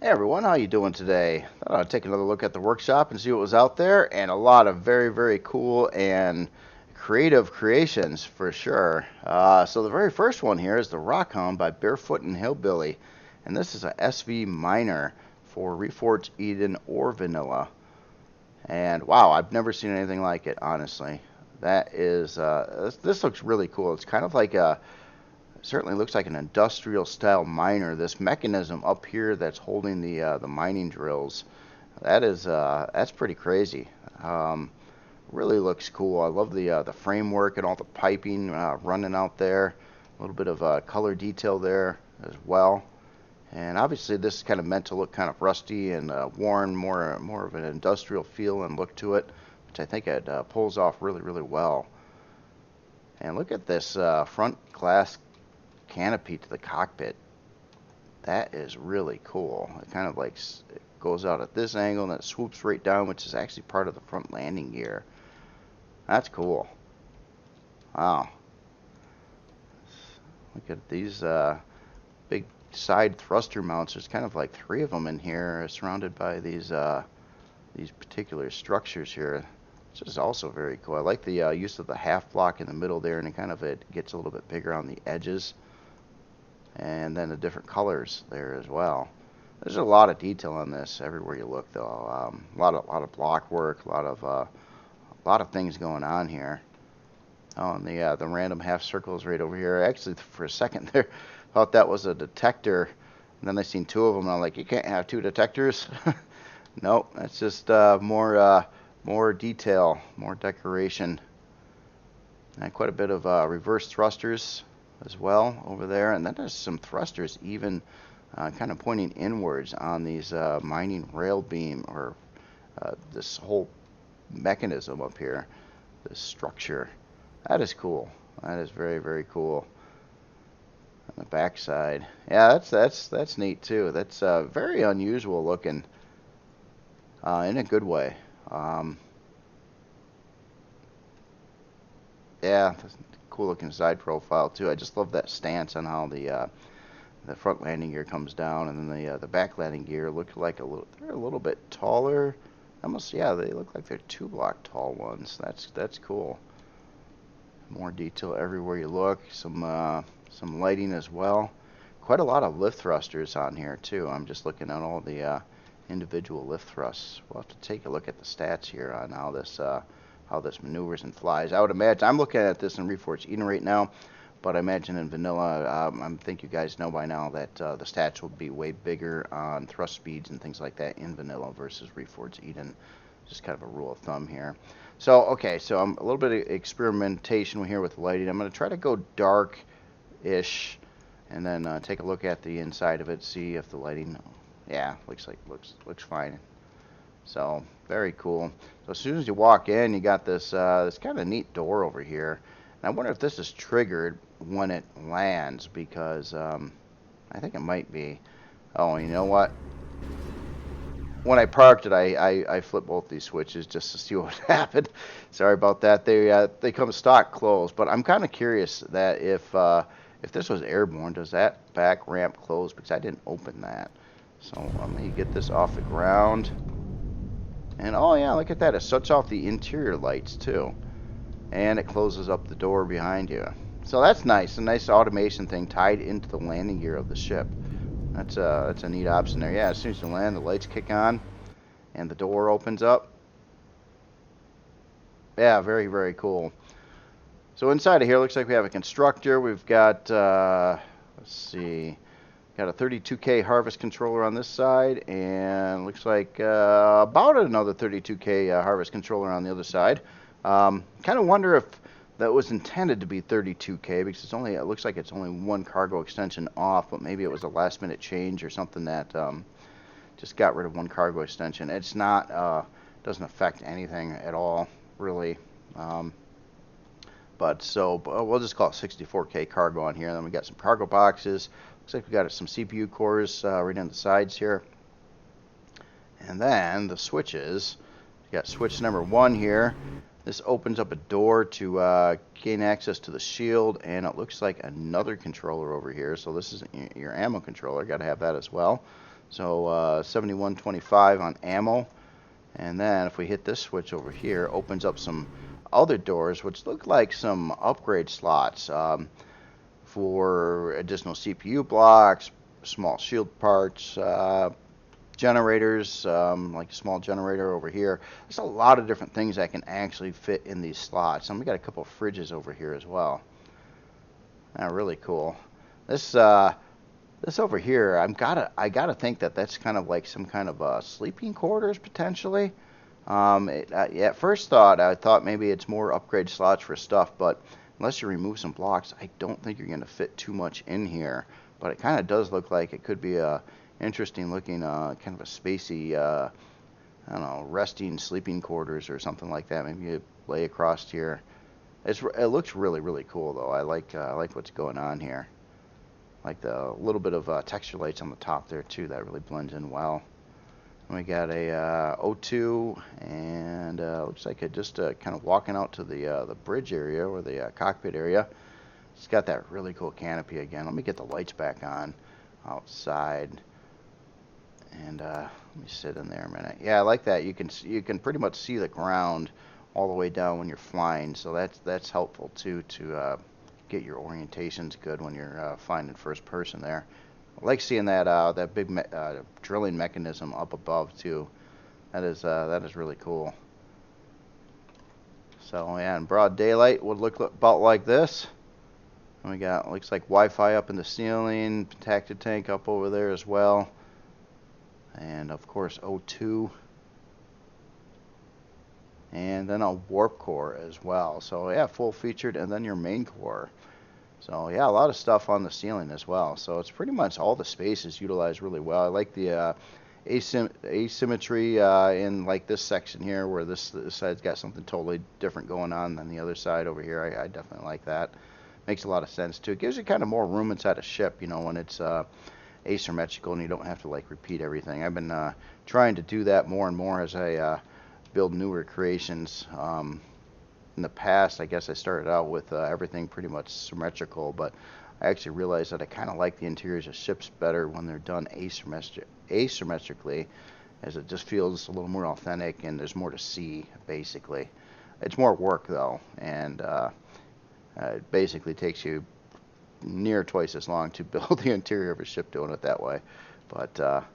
Hey everyone, how you doing today? Thought I'd take another look at the workshop and see what was out there, and a lot of very cool and creative creations for sure. So the very first one here is the Rockhound by Barefootnhilbily, and this is a SV minor for Reforged Eden or Vanilla. And wow, I've never seen anything like it, honestly. That is, this looks really cool. It's kind of like a certainly looks like an industrial style miner. This mechanism up here that's holding the mining drills, that's pretty crazy. Um, Really looks cool. I love the framework and all the piping running out there. A little bit of color detail there as well. And obviously this is kind of meant to look kind of rusty and worn, more of an industrial feel and look to it, which I think it pulls off really well. And look at this front glass canopy to the cockpit. That is really cool. It kind of like it goes out at this angle and it swoops right down, which is actually part of the front landing gear. That's cool. Wow. Look at these big side thruster mounts. There's kind of like three of them in here, surrounded by these particular structures here, which is also very cool. I like the use of the half block in the middle there, and it gets a little bit bigger on the edges. And then the different colors there as well. There's a lot of detail on this everywhere you look, though. A lot of block work, a lot of things going on here. Oh, and the random half circles right over here. Actually, for a second there, thought that was a detector, and then I seen two of them. And I'm like, you can't have two detectors. Nope, that's just more detail, more decoration, and quite a bit of reverse thrusters as well over there. And then there's some thrusters even kind of pointing inwards on these mining rail beam, or this whole mechanism up here, this structure. That is cool. That is very cool. On the backside, yeah, that's neat too. That's very unusual looking in a good way. Um, yeah, cool looking side profile too. I just love that stance on how the front landing gear comes down, and then the back landing gear look like they're a little bit taller. Almost, yeah, they look like they're 2 block tall ones. That's cool. More detail everywhere you look. Some lighting as well. Quite a lot of lift thrusters on here too. I'm just looking at all the individual lift thrusts. We'll have to take a look at the stats here on how this maneuvers and flies. I would imagine, I'm looking at this in Reforged Eden right now, but I imagine in Vanilla, I think you guys know by now that the stats will be way bigger on thrust speeds and things like that in Vanilla versus Reforged Eden. Just kind of a rule of thumb here. So, okay, so I'm a little bit of experimentation here with lighting. I'm going to try to go dark-ish, and then take a look at the inside of it, see if the lighting, yeah, looks fine. So very cool. So as soon as you walk in, you got this kind of neat door over here. And I wonder if this is triggered when it lands, because I think it might be. Oh, you know what? When I parked it, I flipped both these switches just to see what happened. Sorry about that. They come stock closed, but I'm kind of curious that if this was airborne, does that back ramp close? Because I didn't open that. So let me get this off the ground. And oh yeah, look at that. It shuts off the interior lights too. And it closes up the door behind you. So that's nice. A nice automation thing tied into the landing gear of the ship. That's a neat option there. Yeah, as soon as you land, the lights kick on and the door opens up. Yeah, very cool. So inside of here, looks like we have a constructor. We've got, let's see, got a 32K harvest controller on this side, and looks like about another 32K harvest controller on the other side. Kind of wonder if that was intended to be 32K, because it looks like it's only one cargo extension off, but maybe it was a last minute change or something that just got rid of one cargo extension. It's not, doesn't affect anything at all, really. But we'll just call it 64K cargo on here. And then we got some cargo boxes. Looks like we got some CPU cores right on the sides here. And then the switches. We got switch number 1 here. This opens up a door to gain access to the shield, and it looks like another controller over here. So this is your ammo controller. Got to have that as well. So 7125 on ammo. And then if we hit this switch over here, opens up some other doors, which look like some upgrade slots for additional CPU blocks, small shield parts, generators, like a small generator over here. There's a lot of different things that can actually fit in these slots. And we got a couple of fridges over here as well. Really cool. This over here, I gotta think that that's kind of like some kind of sleeping quarters potentially. At first I thought maybe it's more upgrade slots for stuff, but unless you remove some blocks, I don't think you're gonna fit too much in here. But it kind of does look like it could be a interesting looking kind of a spacey, I don't know, resting sleeping quarters or something like that. Maybe you lay across here. It looks really, really cool though. I like what's going on here. Like the little bit of texture lights on the top there too. That really blends in well. And we got a O2, and looks like it just kind of walking out to the bridge area or the cockpit area. It's got that really cool canopy again. Let me get the lights back on outside, and let me sit in there a minute. Yeah, I like that. You can pretty much see the ground all the way down when you're flying, so that's helpful too to get your orientations good when you're flying in first person there. I like seeing that big drilling mechanism up above too. That is really cool. So yeah, in broad daylight would look about like this. And we got, looks like Wi-Fi up in the ceiling, protected tank up over there as well, and of course O2, and then a warp core as well. So yeah, full featured, and then your main core. So yeah, a lot of stuff on the ceiling as well. So it's pretty much all the space is utilized really well. I like the asymmetry in like this section here, where this side's got something totally different going on than the other side over here. I definitely like that. Makes a lot of sense too. It gives you kind of more room inside a ship, you know, when it's asymmetrical and you don't have to like repeat everything. I've been trying to do that more and more as I build newer creations. In the past, I guess I started out with everything pretty much symmetrical, but I actually realized that I kind of like the interiors of ships better when they're done asymmetrically, as it just feels a little more authentic and there's more to see, basically. It's more work, though, and it basically takes you near twice as long to build the interior of a ship doing it that way. But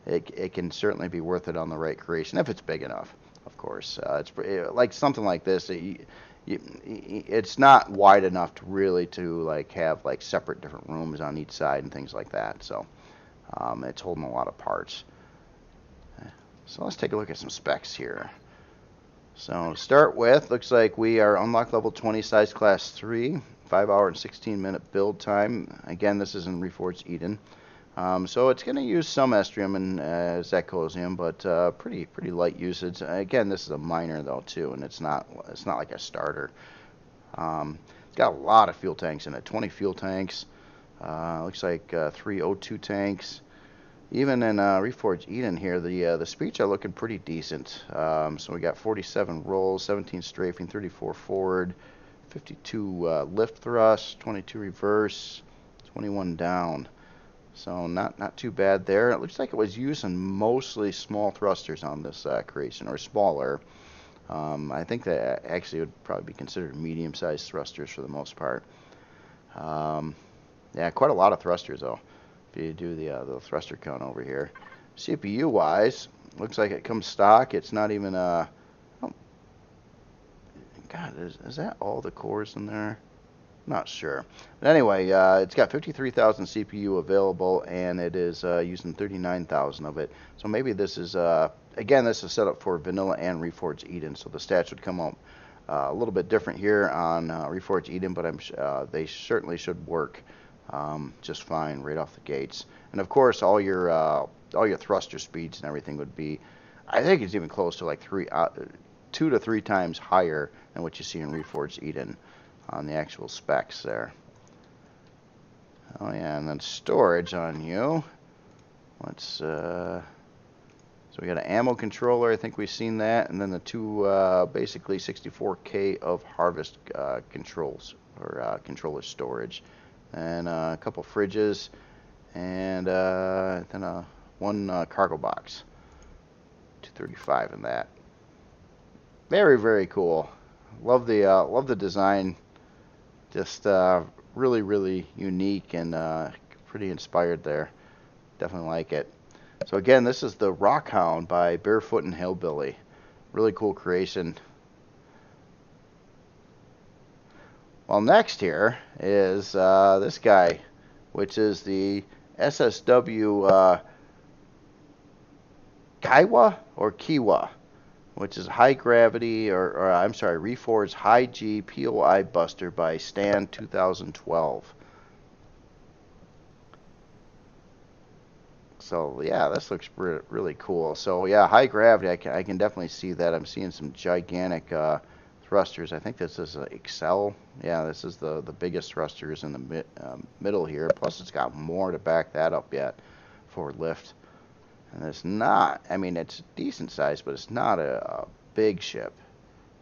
it can certainly be worth it on the right creation, if it's big enough. Of course, it's like something like this. It's not wide enough to really like have like separate different rooms on each side and things like that. So it's holding a lot of parts. So let's take a look at some specs here. So to start with, looks like we are unlocked level 20, size class 3, 5 hour and 16-minute build time. Again, this is in Reforged Eden. So it's going to use some estrium and zecosium, but pretty light usage. Again, this is a minor though too, and it's not like a starter. It's got a lot of fuel tanks in it, 20 fuel tanks. Looks like 3 O2 tanks. Even in Reforged Eden here, the speeds are looking pretty decent. So we got 47 rolls, 17 strafing, 34 forward, 52 lift thrust, 22 reverse, 21 down. So not too bad there. It looks like it was using mostly small thrusters on this creation, or smaller. I think that actually would probably be considered medium-sized thrusters for the most part. Yeah, quite a lot of thrusters though. If you do the thruster count over here, CPU-wise, looks like it comes stock. It's not even oh, God, is that all the cores in there? Not sure. But anyway, it's got 53,000 CPU available, and it is using 39,000 of it. So maybe this is, again, this is set up for vanilla and Reforged Eden, so the stats would come out a little bit different here on Reforged Eden, but they certainly should work just fine right off the gates. And of course, all your thruster speeds and everything would be, I think it's even close to like 2 to 3 times higher than what you see in Reforged Eden on the actual specs there. Oh yeah, and then storage on you. Let's so we got an ammo controller, I think we've seen that, and then the two basically 64K of harvest controls, or controller storage, and a couple fridges, and then one cargo box. 235 in that. Very, very cool. Love the design. Just really, really unique and pretty inspired there. Definitely like it. So again, this is the Rockhound by Barefootnhilbily. Really cool creation. Well, next here is this guy, which is the SSW Kiwa, which is high gravity, or I'm sorry, Reforged High G POI Buster by Stan 2012. So yeah, this looks really cool. So yeah, high gravity, I can definitely see that. I'm seeing some gigantic thrusters. I think this is Excel. Yeah, this is the biggest thrusters in the middle here. Plus, it's got more to back that up yet for lift. And it's not, I mean, it's decent size, but it's not a big ship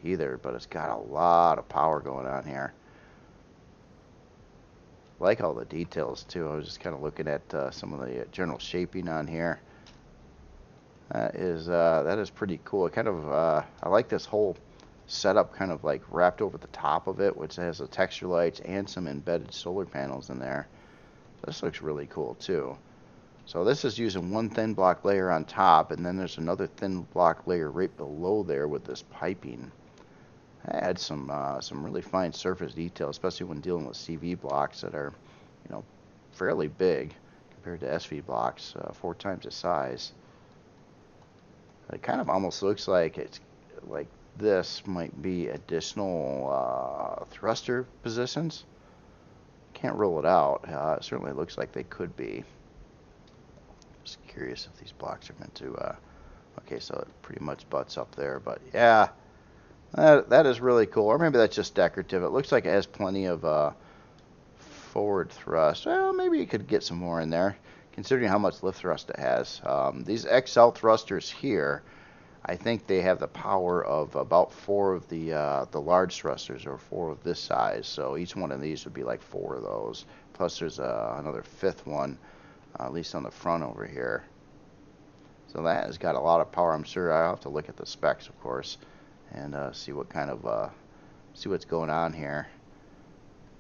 either. But it's got a lot of power going on here. Like all the details too. I was just kind of looking at some of the general shaping on here. That is pretty cool. It kind of I like this whole setup, kind of like wrapped over the top of it, which has the texture lights and some embedded solar panels in there. This looks really cool too. So this is using one thin block layer on top, and then there's another thin block layer right below there with this piping. Adds some really fine surface detail, especially when dealing with CV blocks that are, you know, fairly big compared to SV blocks, 4 times the size. It kind of almost looks like it's like this might be additional thruster positions. Can't rule it out. It certainly looks like they could be. Just curious if these blocks are meant to. Okay, so it pretty much butts up there, but yeah. That is really cool. Or maybe that's just decorative. It looks like it has plenty of forward thrust. Well, maybe you could get some more in there, considering how much lift thrust it has. These XL thrusters here, I think they have the power of about 4 of the large thrusters, or 4 of this size. So each one of these would be like 4 of those. Plus there's another 5th one, at least on the front over here. So that has got a lot of power. I'm sure I'll have to look at the specs, of course, and see what kind of see what's going on here.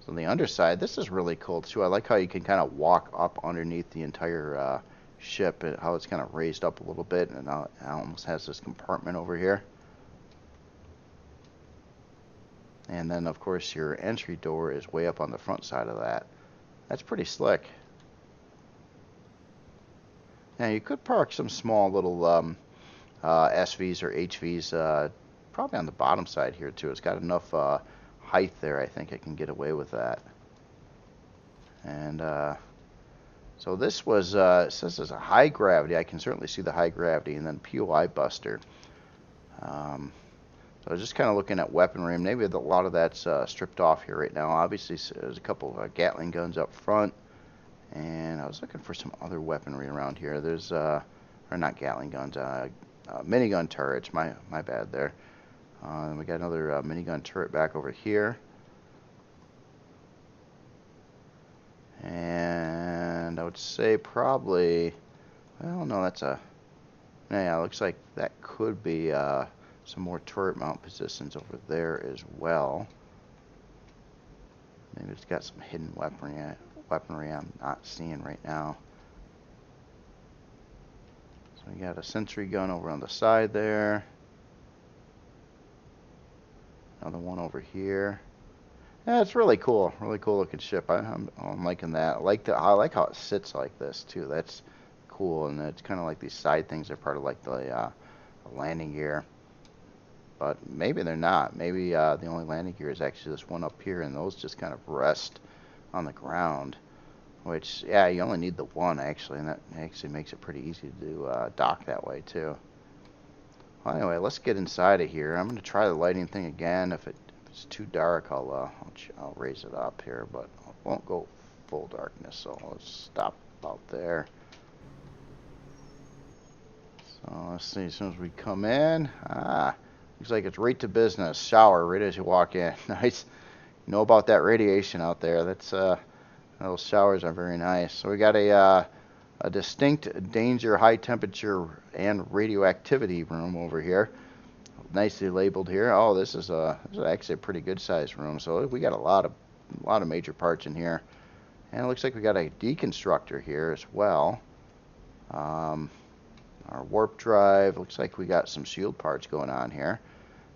So on the underside, this is really cool too. I like how you can kind of walk up underneath the entire ship, and how it's kind of raised up a little bit, and now it almost has this compartment over here. And then of course your entry door is way up on the front side of that. That's pretty slick. Now you could park some small little SVs or HVs probably on the bottom side here too. It's got enough height there, I think I can get away with that. And so this was, it says it's a high gravity. I can certainly see the high gravity, and then POI buster. So I was just kind of looking at weaponry, and maybe a lot of that's stripped off here right now. Obviously there's a couple of Gatling guns up front, and I was looking for some other weaponry around here. There's, or not Gatling guns, minigun turrets, my bad there. And we got another minigun turret back over here. And I would say probably, well, no, that's a, yeah, it looks like that could be some more turret mount positions over there as well. Maybe it's got some hidden weaponry I'm not seeing right now. So we got a sentry gun over on the side there. Another one over here. Yeah, it's really cool looking ship. I'm liking that. I like how it sits like this too. That's cool, and it's kind of like these side things are part of like the landing gear. But maybe they're not. Maybe the only landing gear is actually this one up here, and those just kind of rest on the ground. Which, yeah, you only need the one actually, and that actually makes it pretty easy to dock that way too. Well, anyway, let's get inside of here. I'm going to try the lighting thing again. If it's too dark, I'll raise it up here, but it won't go full darkness, so let's stop about there. So let's see, as soon as we come in, looks like it's right to business. Shower right as you walk in. Nice. You know about that radiation out there. That's Those showers are very nice. So we got a distinct danger, high temperature, and radioactivity room over here. Nicely labeled here. Oh, this is actually a pretty good sized room. So we got a lot of major parts in here. And it looks like we got a deconstructor here as well. Our warp drive. Looks like we got some shield parts going on here.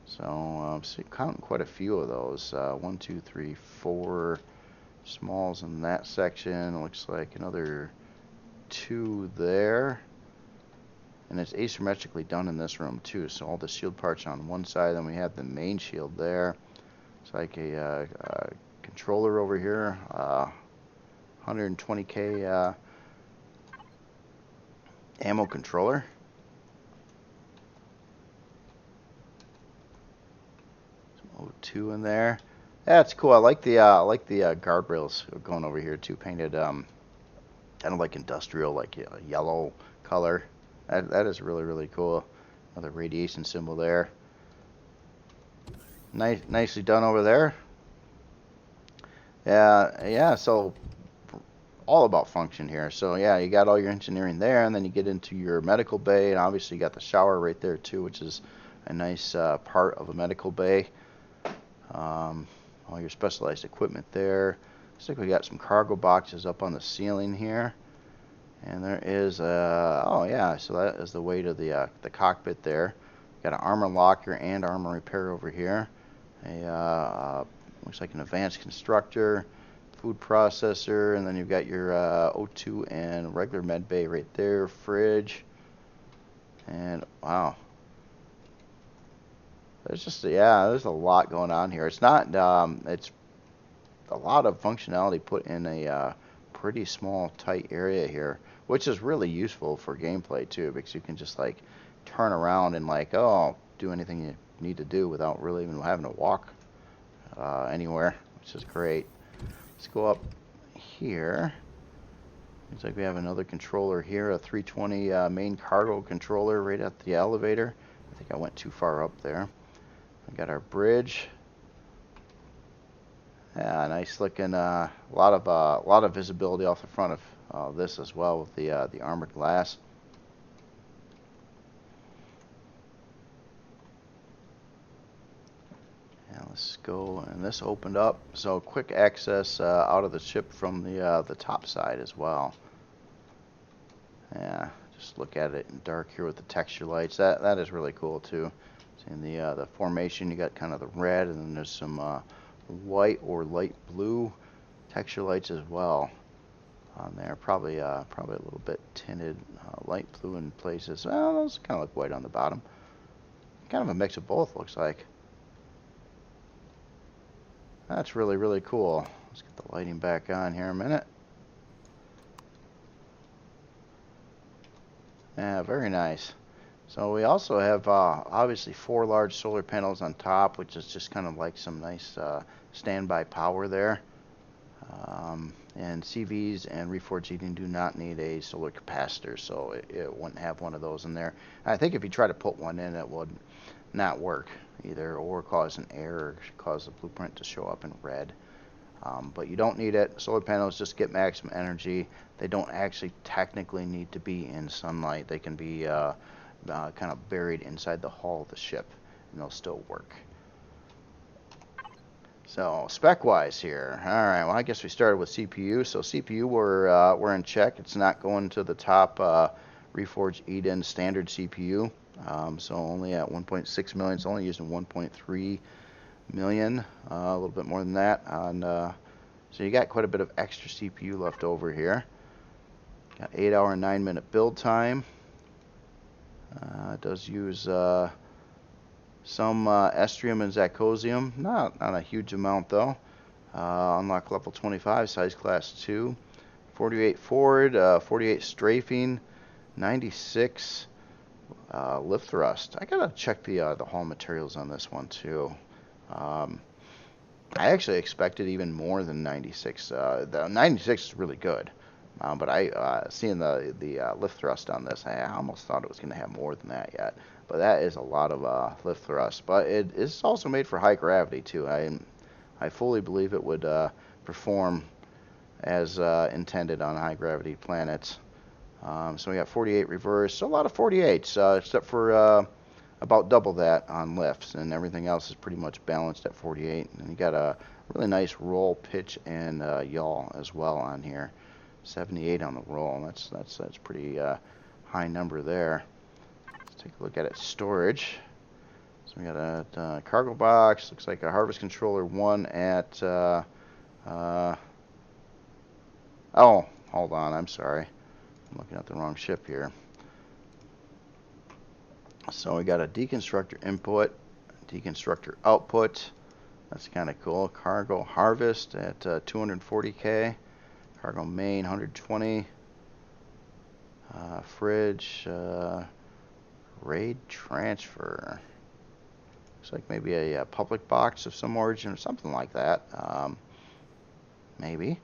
So counting quite a few of those. 1, 2, 3, 4 smalls in that section. Looks like another 2 there. And it's asymmetrically done in this room too. So all the shield parts on one side, then we have the main shield there. It's like a controller over here. 120K ammo controller. Some O2 in there. That's cool. I like the guardrails going over here too, painted kind of like industrial, like yellow color. That is really, really cool. Another radiation symbol there. Nicely done over there. Yeah. So all about function here. So yeah, you got all your engineering there, and then you get into your medical bay, and obviously you got the shower right there too, which is a nice part of a medical bay. All your specialized equipment there. Looks like we got some cargo boxes up on the ceiling here. And there is oh yeah, so that is the way to the cockpit there. Got an armor locker and armor repair over here. Looks like an advanced constructor, food processor, and then you've got your O2 and regular med bay right there, fridge. And wow, there's a lot going on here. It's not it's a lot of functionality put in a pretty small, tight area here, which is really useful for gameplay too, because you can just like turn around and like do anything you need to do without really even having to walk anywhere, which is great. Let's go up here. Looks like we have another controller here, a 320 main cargo controller right at the elevator. I think I went too far up there. We got our bridge. Yeah, nice looking. A lot of visibility off the front of this as well with the armored glass. And let's go. And this opened up, so quick access out of the ship from the top side as well. Yeah, just look at it in dark here with the texture lights. That is really cool too. In the formation, you got kind of the red, and then there's some white or light blue texture lights as well on there. Probably a little bit tinted light blue in places. Well, those kind of look white on the bottom. Kind of a mix of both, looks like. That's really, really cool. Let's get the lighting back on here a minute. Yeah, very nice. So we also have obviously 4 large solar panels on top, which is just kind of like some nice standby power there. And CVs and reforged heating do not need a solar capacitor, so it wouldn't have one of those in there. I think if you try to put one in, it would not work either, or cause an error, cause the blueprint to show up in red. But you don't need it. Solar panels just get maximum energy. They don't actually technically need to be in sunlight. They can be kind of buried inside the hull of the ship, and they'll still work. So spec-wise here, all right. Well, I guess we started with CPU. So CPU we're in check. It's not going to the top Reforged Eden standard CPU. So only at 1.6 million. It's only using 1.3 million, a little bit more than that. So you got quite a bit of extra CPU left over here. Got 8 hour and 9 minute build time. It does use some Estrium and Zacosium, not a huge amount though. Unlock level 25, size class 2, 48 forward, 48 strafing, 96 lift thrust. I gotta check the hull materials on this one too. I actually expected even more than 96. The 96 is really good. But seeing the lift thrust on this, I almost thought it was going to have more than that yet. But that is a lot of lift thrust. But it is also made for high gravity too. I fully believe it would perform as intended on high gravity planets. So we got 48 reverse, so a lot of 48s, except for about double that on lifts, and everything else is pretty much balanced at 48. And you got a really nice roll, pitch, and yaw as well on here. 78 on the roll. That's pretty high number there. Let's take a look at its storage. So we got a cargo box. Looks like a harvest controller 1 at. Oh, hold on. I'm sorry. I'm looking at the wrong ship here. So we got a deconstructor input, deconstructor output. That's kind of cool. Cargo harvest at 240K. Cargo main 120. Fridge. Raid transfer. Looks like maybe a public box of some origin or something like that. Maybe.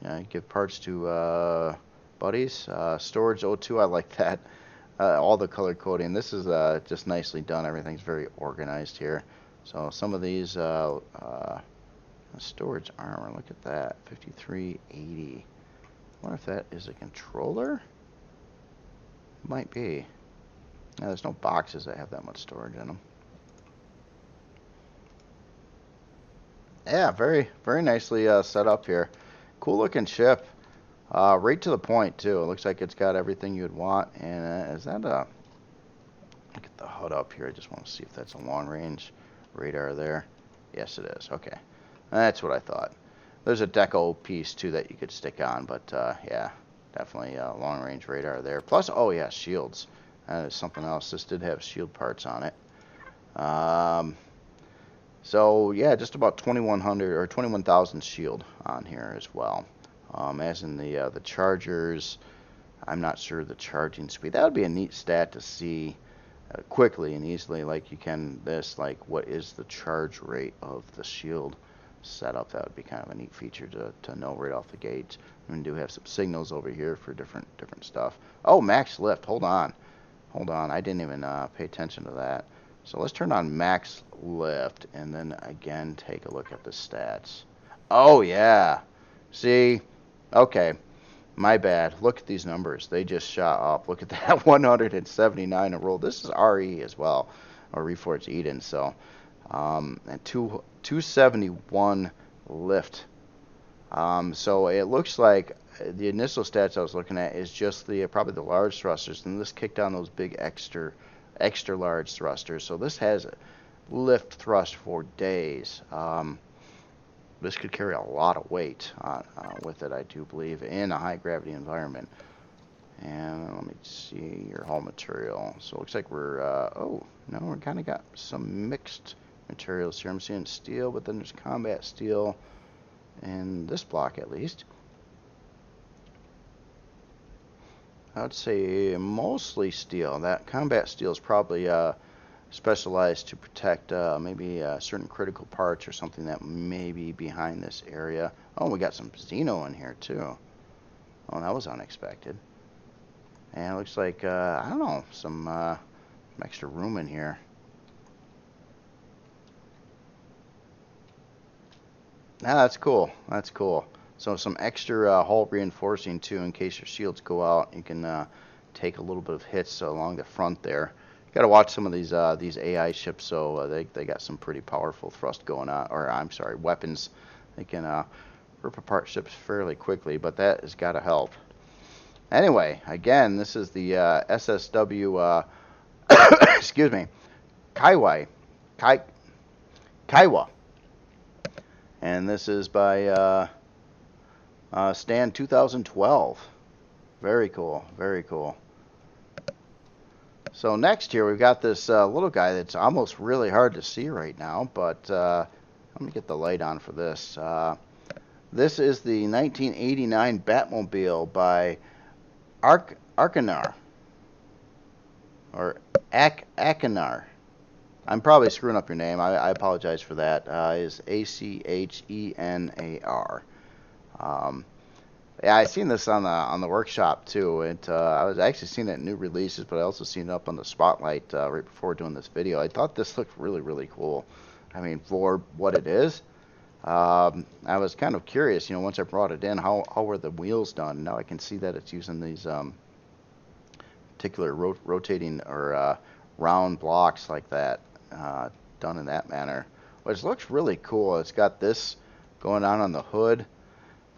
Yeah, give parts to buddies. Storage O2. I like that. All the color coding. This is just nicely done. Everything's very organized here. So some of these storage armor. Look at that. 5380. I wonder if that is a controller. Might be. Yeah, there's no boxes that have that much storage in them. Yeah, very nicely set up here. Cool looking ship. Right to the point too. It looks like it's got everything you'd want. And is that a? Look at the HUD up here. I just want to see if that's a long range radar there. Yes, it is. Okay, that's what I thought. There's a deco piece too that you could stick on, but yeah, definitely a long range radar there. Plus, oh yeah, shields. That is something else. This did have shield parts on it. So yeah, just about 2100 or 21,000 shield on here as well. As in the chargers, I'm not sure the charging speed. That would be a neat stat to see quickly and easily, like you can this, like what is the charge rate of the shield setup. That would be kind of a neat feature to know right off the gate. We do have some signals over here for different stuff. Oh, max lift. Hold on. I didn't even pay attention to that. So let's turn on max lift and then again take a look at the stats. Oh yeah. See? Okay. My bad. Look at these numbers. They just shot up. Look at that. 179 a roll. This is RE as well, or Reforged Eden. So, and 271 lift. So it looks like the initial stats I was looking at is just the probably the large thrusters, and this kicked on those big extra large thrusters. So this has lift thrust for days. This could carry a lot of weight with it, I do believe, in a high gravity environment. And let me see your hull material. So it looks like we're oh no, we kind of got some mixed materials here. I'm seeing steel, but then there's combat steel in this block at least. I would say mostly steel. That combat steel is probably specialized to protect maybe certain critical parts or something that may be behind this area. Oh, we got some Xeno in here too. Oh, that was unexpected. And it looks like, I don't know, some extra room in here. Ah, that's cool. That's cool. So some extra hull reinforcing too, in case your shields go out. You can take a little bit of hits along the front there. You got to watch some of these AI ships. So they got some pretty powerful thrust going on, or I'm sorry, weapons. They can rip apart ships fairly quickly, but that has got to help. Anyway, again, this is the SSW. Excuse me, Kaiwa. And this is by Stan 2012. Very cool, very cool. So next here we've got this little guy that's almost really hard to see right now, but let me get the light on for this. This is the 1989 Batmobile by Arkanar, or Akinar. I'm probably screwing up your name. I apologize for that. Is Achenar. Yeah, I seen this on the workshop too. I was actually seeing it in new releases, but I also seen it up on the spotlight right before doing this video. I thought this looked really cool. I mean, for what it is, I was kind of curious, you know, once I brought it in, how were the wheels done? Now I can see that it's using these particular rotating or round blocks like that, done in that manner, which looks really cool. It's got this going on the hood.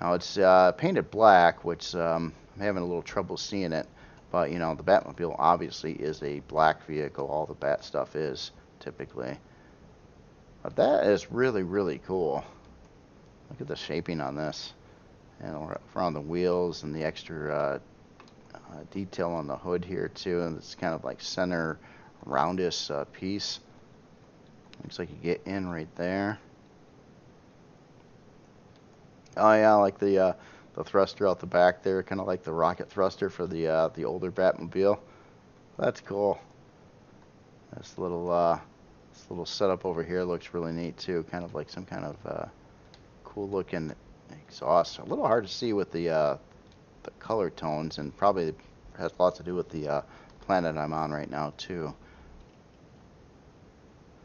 Now it's painted black, which I'm having a little trouble seeing it, but you know, the Batmobile obviously is a black vehicle. All the Bat stuff is typically. But that is really, really cool. Look at the shaping on this, and around the wheels and the extra detail on the hood here too, and it's kind of like center roundish piece. Looks like you get in right there. Oh yeah, I like the thruster out the back there, kind of like the rocket thruster for the older Batmobile. That's cool. This little setup over here looks really neat too, kind of like some kind of cool looking exhaust. A little hard to see with the color tones, and probably has lots to do with the planet I'm on right now too.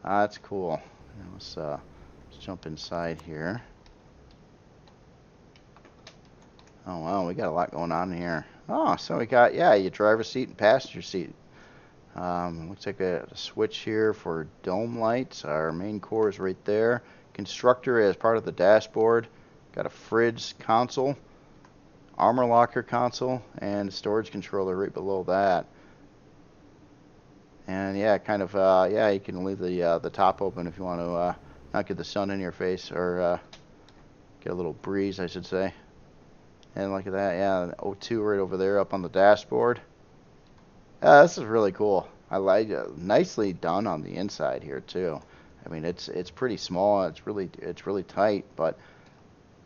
That's cool. Let's jump inside here. Oh wow, we got a lot going on here. Oh, so we got, yeah, your driver's seat and passenger seat. Looks like a switch here for dome lights. Our main core is right there. Constructor as part of the dashboard. Got a fridge console, armor locker console, and a storage controller right below that. And yeah, kind of, yeah, you can leave the top open if you want to not get the sun in your face, or get a little breeze, I should say. And look at that, yeah, an O2 right over there up on the dashboard. This is really cool. I like it. Nicely done on the inside here too. I mean, it's pretty small. It's really tight, but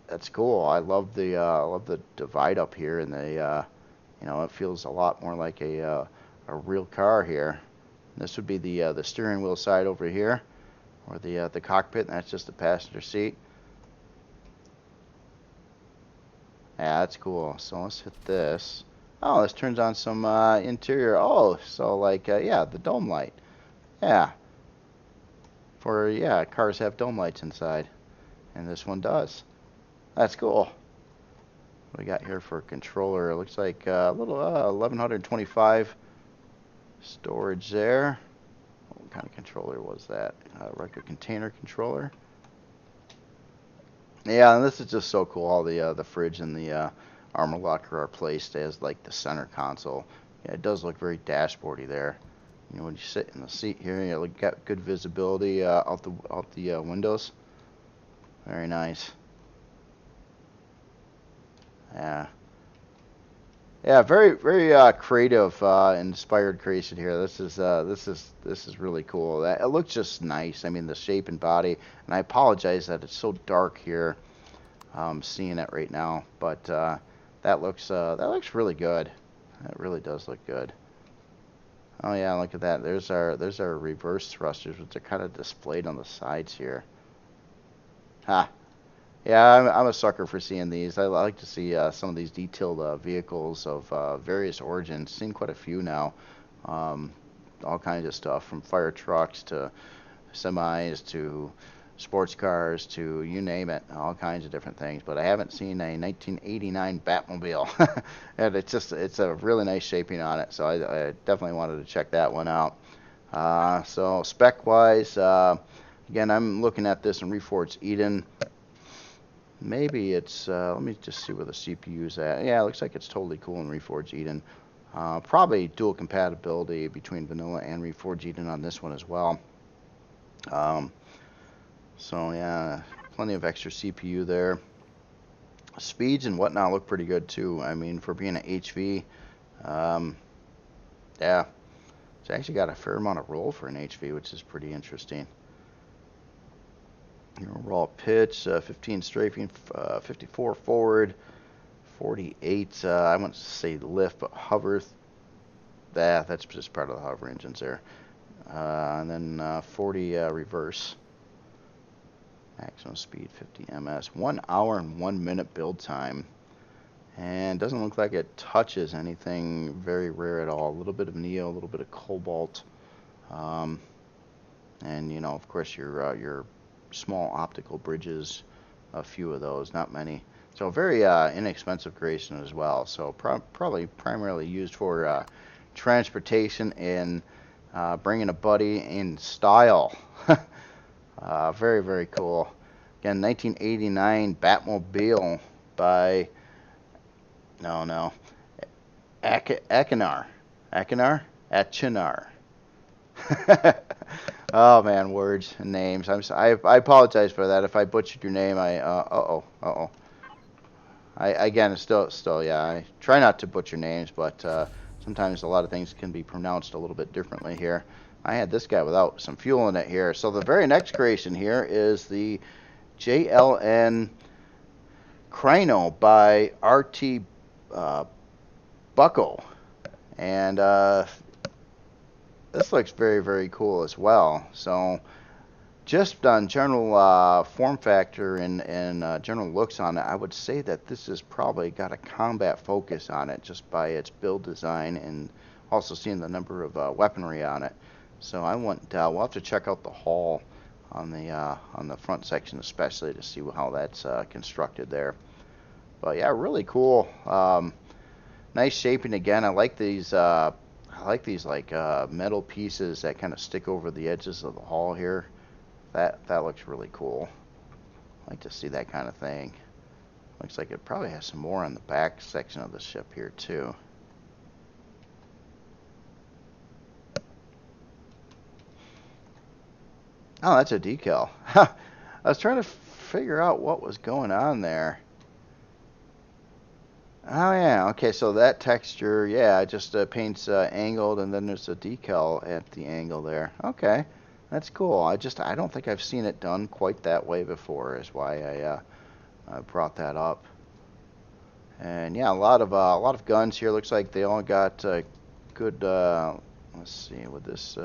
that's cool. I love the divide up here, and you know, it feels a lot more like a real car here. This would be the steering wheel side over here, or the cockpit, and that's just the passenger seat. Yeah, that's cool. So let's hit this. Oh, this turns on some interior. Oh, so like, yeah, the dome light. Yeah. Yeah, cars have dome lights inside. And this one does. That's cool. What we got here for a controller? It looks like a little 1125 storage there. What kind of controller was that? Record container controller. Yeah, and this is just so cool. All the fridge and the armor locker are placed as like the center console. Yeah, it does look very dashboardy there. You know, when you sit in the seat here, you got good visibility out the windows. Very nice. Yeah. Yeah, very creative, inspired creation here. This is really cool. It looks just nice. I mean, the shape and body. And I apologize that it's so dark here. Seeing it right now, but that looks really good. It really does look good. Oh yeah, look at that. There's our reverse thrusters, which are kind of displayed on the sides here. Ha. Yeah, I'm a sucker for seeing these. I like to see some of these detailed vehicles of various origins. Seen quite a few now. All kinds of stuff, from fire trucks to semis to sports cars to you name it, all kinds of different things. But I haven't seen a 1989 Batmobile, and it's a really nice shaping on it. So I definitely wanted to check that one out. So spec wise, again, I'm looking at this in Reforged Eden. Maybe it's, let me just see where the CPU's at. Yeah, it looks like it's totally cool in Reforged Eden. Probably dual compatibility between vanilla and Reforged Eden on this one as well. So yeah, plenty of extra CPU there. Speeds and whatnot look pretty good too. I mean, for being an HV, yeah, it's actually got a fair amount of roll for an HV, which is pretty interesting. Raw pitch, 15 strafing, 54 forward, 48, I wouldn't say lift, but hover. That's just part of the hover engines there. And then 40 reverse. Maximum speed 50 ms. 1 hour and 1 minute build time. And doesn't look like it touches anything very rare at all. A little bit of Neo, a little bit of Cobalt. And you know, of course, your small optical bridges a few of those, not many. So very inexpensive creation as well. So probably primarily used for transportation and bringing a buddy in style. Very, very cool. Again, 1989 Batmobile by, no, Achenar. Achenar. Oh man, words and names. I apologize for that if I butchered your name. Again, it's still yeah. I try not to butcher names, but sometimes a lot of things can be pronounced a little bit differently here. I had this guy without some fuel in it here. So the very next creation here is the JLN Crino by RT Bucko, and this looks very, very cool as well. So just on general form factor and general looks on it, I would say that this has probably got a combat focus on it just by its build design and also seeing the number of weaponry on it. So we'll have to check out the hull on the front section especially to see how that's constructed there. But yeah, really cool. Nice shaping again. I like these like metal pieces that kind of stick over the edges of the hull here. That looks really cool. I like to see that kind of thing. Looks like it probably has some more on the back section of the ship here too. Oh, that's a decal. I was trying to figure out what was going on there. Oh yeah, okay, so that texture, yeah, it just paints angled, and then there's a decal at the angle there. Okay, that's cool. I don't think I've seen it done quite that way before, is why I brought that up. And yeah, a lot of guns here. Looks like they all got good. Let's see, with this,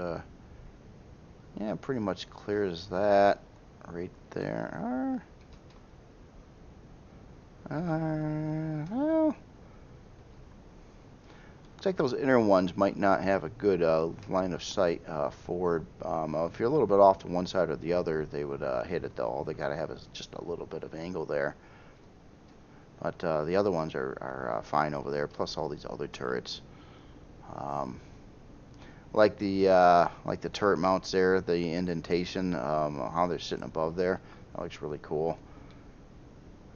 yeah, pretty much clear as that right there. Well, looks like those inner ones might not have a good line of sight forward. If you're a little bit off to one side or the other, they would hit it though. All they got to have is just a little bit of angle there. But the other ones are fine over there, plus all these other turrets. Like the turret mounts there, the indentation, how they're sitting above there. That looks really cool.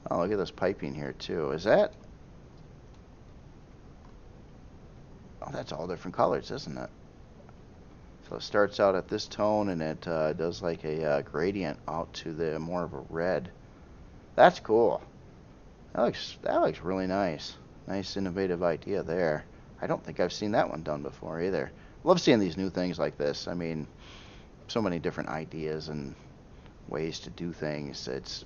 Oh, look at this piping here too. Is that? Oh, that's all different colors, isn't it? So it starts out at this tone, and it does like a gradient out to the more of a red. That's cool. That looks really nice. Nice innovative idea there. I don't think I've seen that one done before either. Love seeing these new things like this. I mean, so many different ideas and ways to do things. It's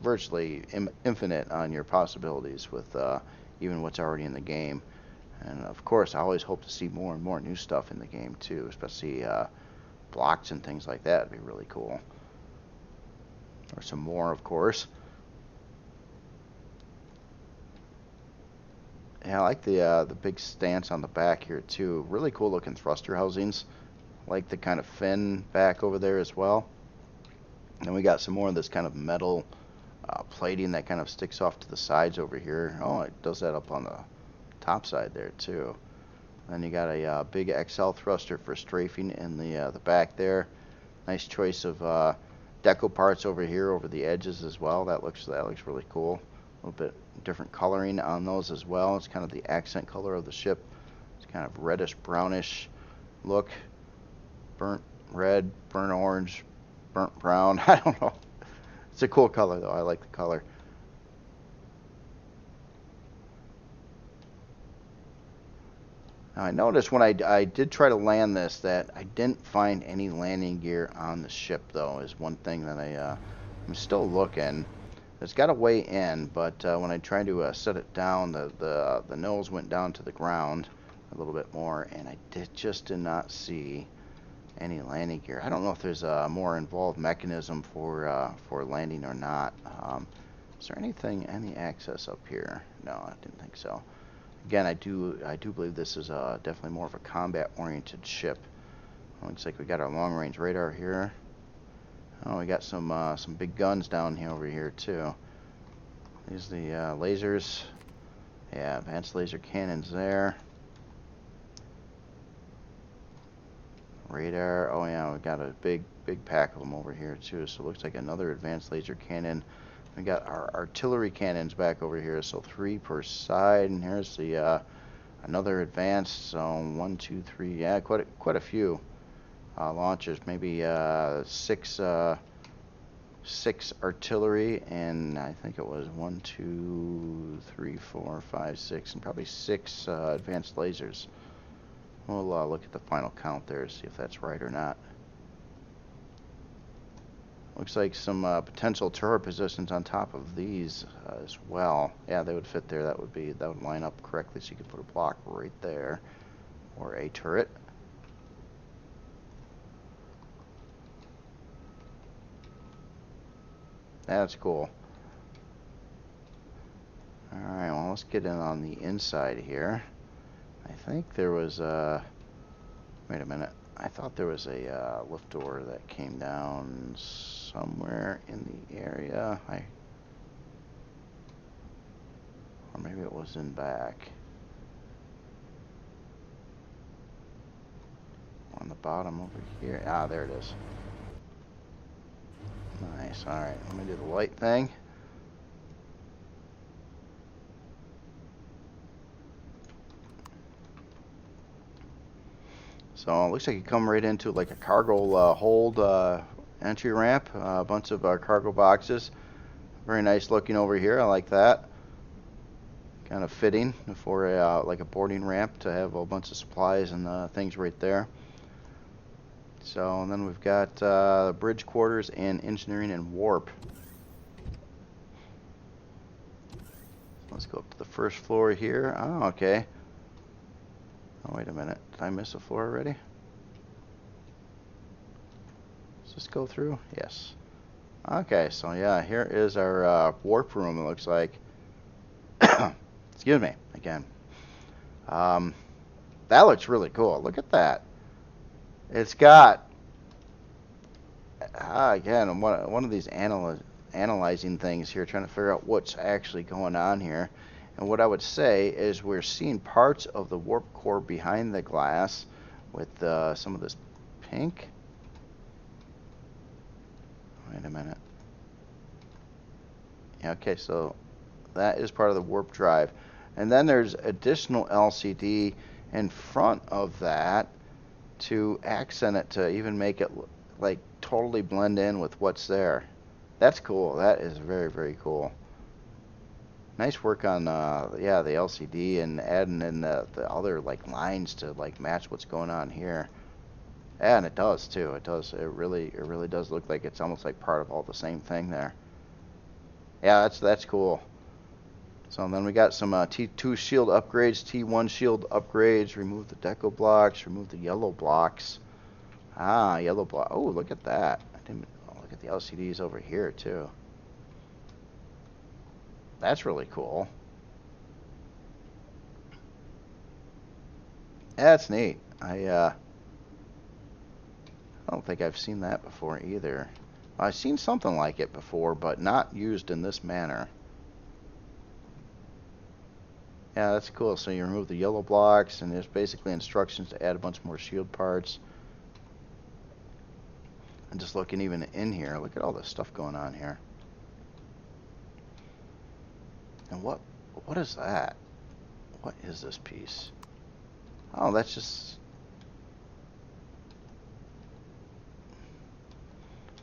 virtually infinite on your possibilities with even what's already in the game. And of course, I always hope to see more and more new stuff in the game too, especially blocks and things like that would be really cool. Or some more, of course. Yeah, I like the big stance on the back here too. Really cool looking thruster housings. Like the kind of fin back over there as well. And we got some more of this kind of metal plating that kind of sticks off to the sides over here. Oh, it does that up on the top side there too. Then you got a big XL thruster for strafing in the back there. Nice choice of deco parts over here over the edges as well. That looks really cool. A little bit different coloring on those as well. It's kind of the accent color of the ship. It's kind of reddish brownish look. Burnt red, burnt orange, burnt brown. I don't know. It's a cool color though. I like the color. Now I noticed when I did try to land this that I didn't find any landing gear on the ship though, is one thing that I'm still looking. It's got a way in, but when I tried to set it down, the nose went down to the ground a little bit more, and I just did not see any landing gear. I don't know if there's a more involved mechanism for landing or not. Is there any access up here? No, I didn't think so. Again, I do believe this is definitely more of a combat-oriented ship. Looks like we got our long-range radar here. Oh, we got some big guns down here over here too. These are the lasers. Yeah, advanced laser cannons there. Radar. Oh yeah, we got a big pack of them over here too. So it looks like another advanced laser cannon. We got our artillery cannons back over here. So 3 per side. And here's the another advanced. So 1, 2, 3. Yeah, quite a few launchers. Maybe 6 artillery, and I think it was 1, 2, 3, 4, 5, 6, and probably 6 advanced lasers. We'll look at the final count there to see if that's right or not. Looks like some potential turret positions on top of these as well. Yeah, they would fit there. That would line up correctly, so you could put a block right there, or a turret. That's cool. Alright, well, let's get in on the inside here. I think there was wait a minute. I thought there was a lift door that came down somewhere in the area. Or maybe it was in back. On the bottom over here. Ah, there it is. Nice. Alright, let me do the light thing. So it looks like you come right into like a cargo hold entry ramp. A bunch of cargo boxes. Very nice looking over here. I like that. Kind of fitting for a like a boarding ramp to have a bunch of supplies and things right there. So, and then we've got bridge quarters and engineering and warp. Let's go up to the first floor here. Oh, okay. Oh, wait a minute. Did I miss a floor already? Does this go through? Yes. Okay, so yeah, here is our warp room, it looks like. Excuse me, again. That looks really cool. Look at that. It's got, again, one of these analyzing things here, trying to figure out what's actually going on here. And what I would say is we're seeing parts of the warp core behind the glass with some of this pink. Wait a minute. Yeah, okay, so that is part of the warp drive. And then there's additional LCD in front of that to accent it, to even make it like totally blend in with what's there. That's cool. That is very cool. Nice work on yeah, the LCD and adding in the other like lines to like match what's going on here. Yeah, and it does too. It does. It really does look like it's almost like part of all the same thing there. Yeah, that's cool. So then we got some T2 shield upgrades, T1 shield upgrades. Remove the deco blocks. Remove the yellow blocks. Ah, yellow block. Oh, look at that. Look at the LCDs over here too. That's really cool. That's neat. I don't think I've seen that before either. I've seen something like it before, but not used in this manner. Yeah, that's cool. So you remove the yellow blocks, and there's basically instructions to add a bunch more shield parts. And just looking even in here, look at all this stuff going on here. And what is that? What is this piece? Oh, that's just...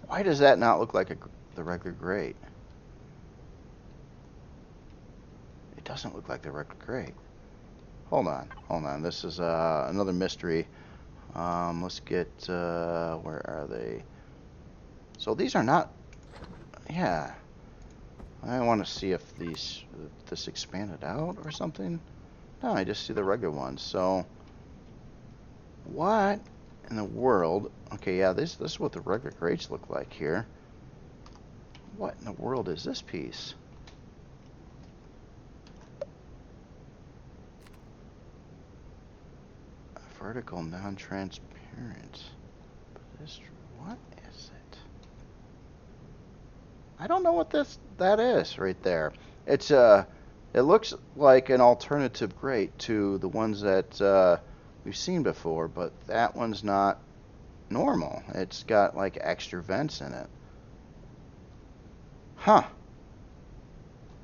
Why does that not look like the regular grate? It doesn't look like the regular grate. Hold on. This is another mystery. Let's get, where are they? So these are not, yeah. I want to see if this expanded out or something. No, I just see the regular ones. So, what in the world? Okay, yeah, this is what the regular grates look like here. What in the world is this piece? A vertical, non-transparent. What is it? I don't know what that is right there. It's it looks like an alternative grate to the ones that we've seen before, but that one's not normal. It's got like extra vents in it. Huh.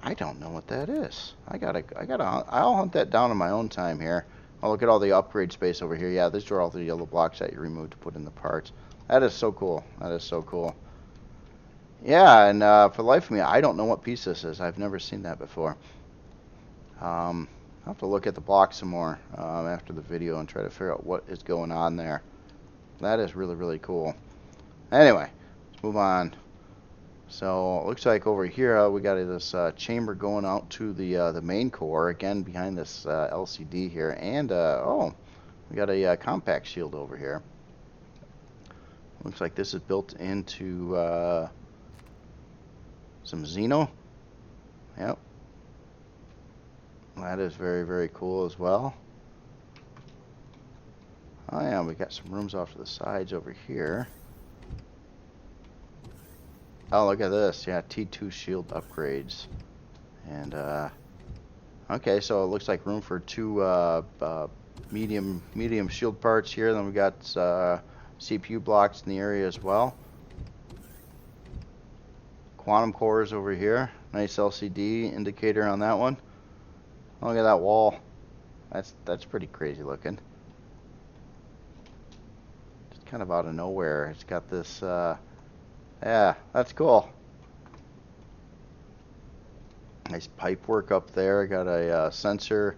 I don't know what that is. I'll hunt that down in my own time here. I'll look at all the upgrade space over here. Yeah, these are all the yellow blocks that you removed to put in the parts. That is so cool. That is so cool. Yeah, and for the life of me, I don't know what piece this is. I've never seen that before. I'll have to look at the block some more after the video and try to figure out what is going on there. That is really, really cool. Anyway, let's move on. So it looks like over here we got this chamber going out to the main core, again behind this LCD here, and oh, we got a compact shield over here. Looks like this is built into some Xeno. Yep, that is very, very cool as well. Oh yeah, we got some rooms off to the sides over here. Oh, look at this. Yeah, T2 shield upgrades. And, okay, so it looks like room for two medium shield parts here. Then we got CPU blocks in the area as well. Quantum cores over here. Nice LCD indicator on that one. Oh, look at that wall. That's pretty crazy looking. Just kind of out of nowhere. It's got this... yeah, that's cool. Nice pipe work up there. Got a sensor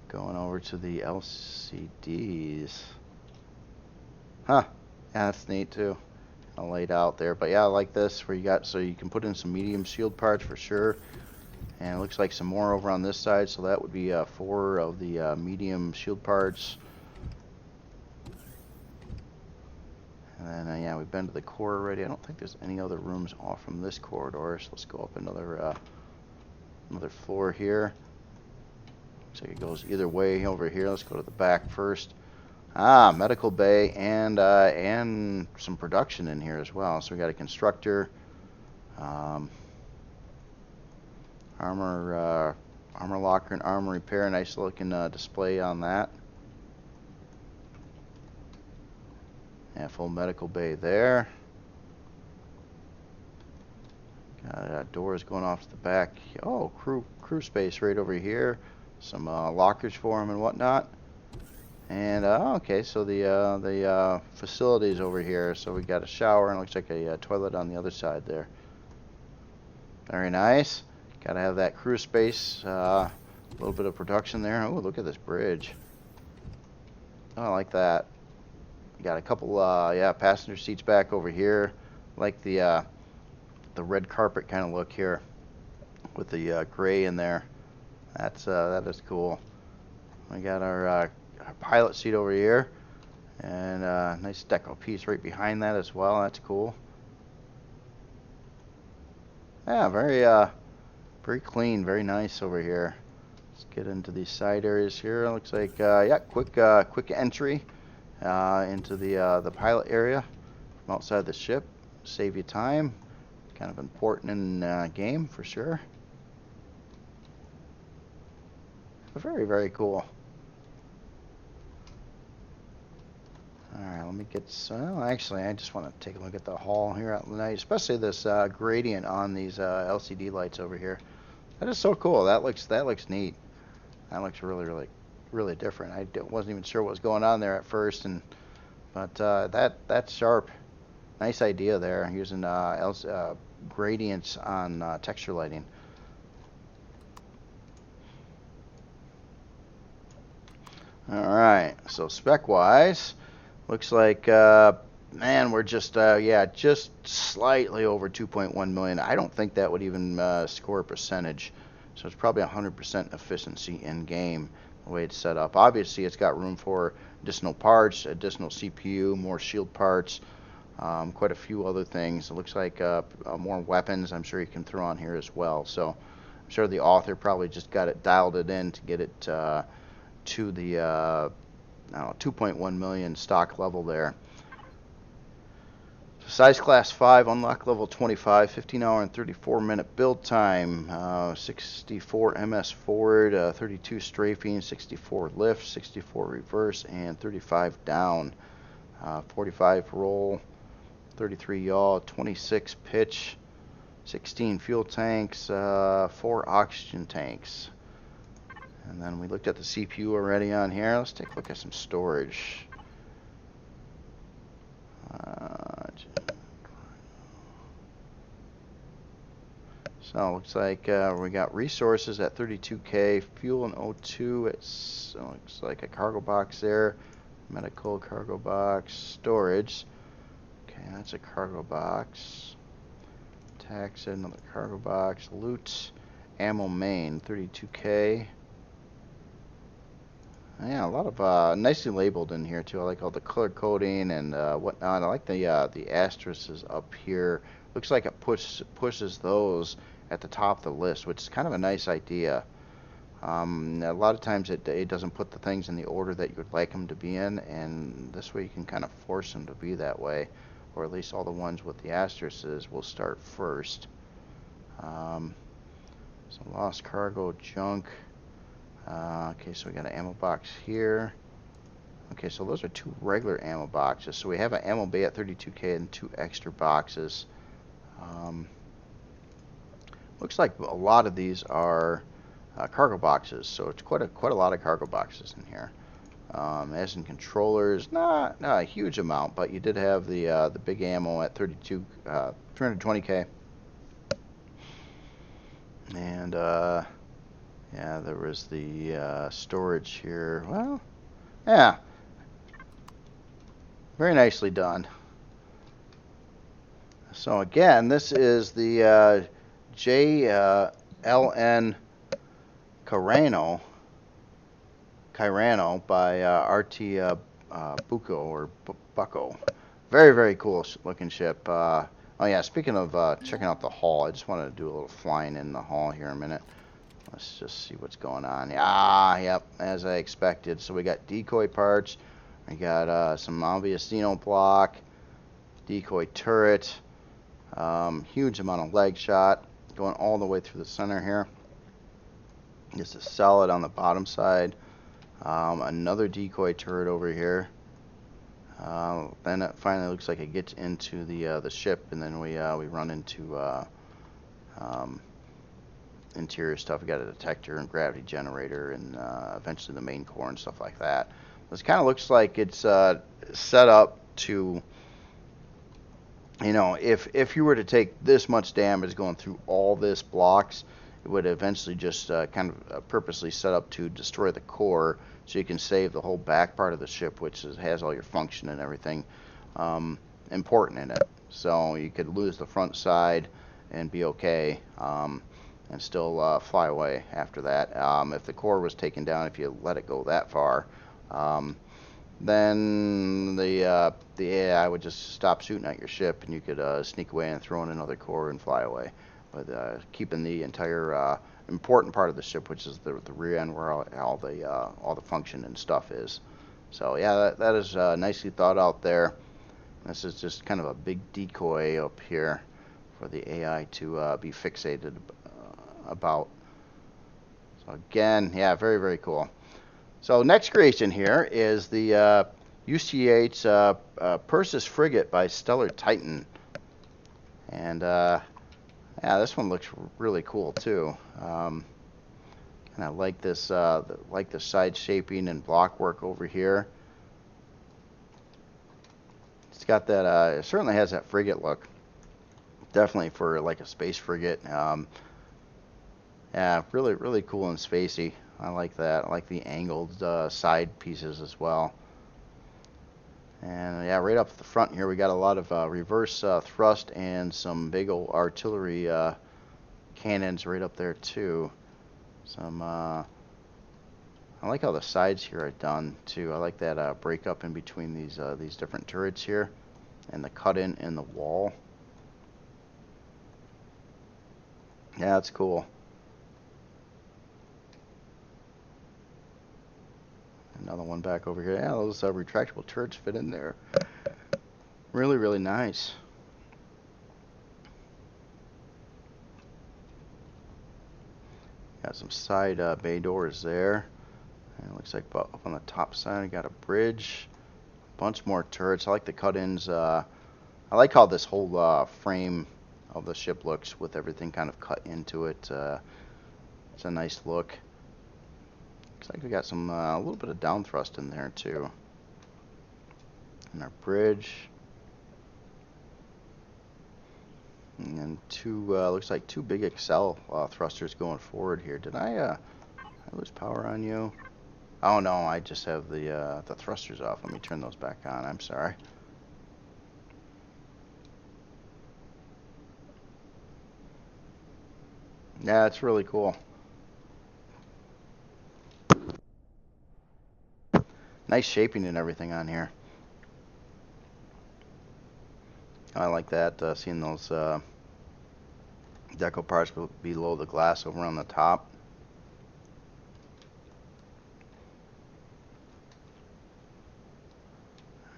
going over to the LCDs. Huh. Yeah, that's neat too. All laid out there. But yeah, I like this where you got, so you can put in some medium shield parts for sure. And it looks like some more over on this side. So that would be 4 of the medium shield parts. And then, yeah, we've been to the core already. I don't think there's any other rooms off from this corridor, so let's go up another floor here. Looks like it goes either way over here. Let's go to the back first. Ah, medical bay and some production in here as well. So we got a constructor, armor locker and armor repair. Nice looking display on that. Yeah, full medical bay there. Got doors going off to the back. Oh, crew space right over here. Some lockers for them and whatnot. And okay, so the facilities over here. So we got a shower and looks like a toilet on the other side there. Very nice. Got to have that crew space. A little bit of production there. Oh, look at this bridge. Oh, I like that. Got a couple, yeah, passenger seats back over here. Like the red carpet kind of look here, with the gray in there. That is cool. We got our pilot seat over here, and nice deco piece right behind that as well. That's cool. Yeah, very clean, very nice over here. Let's get into these side areas here. It looks like yeah, quick entry. Into the pilot area from outside the ship. Save you time. Kind of important in game for sure. But very, very cool. Alright, let me get some. Actually, I just want to take a look at the hull here at night, especially this gradient on these LCD lights over here. That is so cool. That looks neat. That looks really, really, really different. I wasn't even sure what was going on there at first, but that's sharp. Nice idea there, using gradients on texture lighting. All right, so spec-wise, looks like man, we're just yeah, just slightly over 2.1 million. I don't think that would even score a percentage, so it's probably 100% efficiency in game. The way it's set up. Obviously, it's got room for additional parts, additional CPU, more shield parts, quite a few other things. It looks like more weapons I'm sure you can throw on here as well. So I'm sure the author probably just got it dialed it in to get it to the I don't know, 2.1 million stock level there. Size class 5, unlock level 25, 15 hour and 34 minute build time, 64 MS forward, 32 strafing, 64 lift, 64 reverse, and 35 down, 45 roll, 33 yaw, 26 pitch, 16 fuel tanks, 4 oxygen tanks. And then we looked at the CPU already on here. Let's take a look at some storage. So it looks like we got resources at 32K, fuel and O2. It looks like a cargo box there, medical cargo box, storage. Okay, that's a cargo box. Tax, another cargo box, loot, ammo main, 32K. Yeah, a lot of nicely labeled in here too. I like all the color coding and whatnot. I like the asterisks up here. Looks like it pushes those at the top of the list, which is kind of a nice idea. A lot of times it doesn't put the things in the order that you would like them to be in, and this way you can kind of force them to be that way, or at least all the ones with the asterisks will start first. Some lost cargo, junk. Okay, so we got an ammo box here. Okay, so those are 2 regular ammo boxes. So we have an ammo bay at 32K and 2 extra boxes. Looks like a lot of these are cargo boxes, so it's quite a lot of cargo boxes in here. As in controllers, not a huge amount, but you did have the big ammo at 320K, and yeah, there was the storage here. Well, yeah, very nicely done. So again, this is the JLN Cairano by RT Bucco or Bucco. Very, very cool looking ship. Oh yeah, speaking of checking out the hull, I just wanted to do a little flying in the hull here in a minute. Let's just see what's going on. Yep, as I expected. So we got decoy parts. We got some obvious Xeno block, decoy turret, huge amount of leg shot going all the way through the center here. This is solid on the bottom side. Another decoy turret over here. Then it finally looks like it gets into the ship, and then we run into interior stuff. We got a detector and gravity generator, and eventually the main core and stuff like that. This kind of looks like it's set up to, you know, if you were to take this much damage going through all this blocks, it would eventually just kind of purposely set up to destroy the core, so you can save the whole back part of the ship, which has all your function and everything important in it. So you could lose the front side and be okay, and still fly away after that. If the core was taken down, if you let it go that far, then the AI would just stop shooting at your ship, and you could sneak away and throw in another core and fly away. But keeping the entire important part of the ship, which is the rear end where all the function and stuff is. So yeah, that is nicely thought out there. This is just kind of a big decoy up here for the AI to be fixated about. So again, yeah, very, very cool. So next creation here is the UCH Perseus frigate by Stellar Titan, and yeah, this one looks really cool too. And I like this, like the side shaping and block work over here. It's got that. It certainly has that frigate look. Definitely for like a space frigate. Yeah, really, really cool and spacey. I like that. I like the angled side pieces as well. And yeah, right up the front here, we got a lot of reverse thrust and some big old artillery cannons right up there too. Some I like how the sides here are done too. I like that break up in between these different turrets here, and the cut in the wall. Yeah, that's cool. Another one back over here. Yeah, those retractable turrets fit in there. Really, really nice. Got some side bay doors there. And it looks like up on the top side, I got a bridge. A bunch more turrets. I like the cut-ins. I like how this whole frame of the ship looks with everything kind of cut into it. It's a nice look. Looks like we got some a little bit of down thrust in there too. And our bridge. And two looks like two big Excel thrusters going forward here. Did I lose power on you? Oh no, I just have the thrusters off. Let me turn those back on. I'm sorry. Yeah, it's really cool. Nice shaping and everything on here. I like that, seeing those deco parts below the glass over on the top.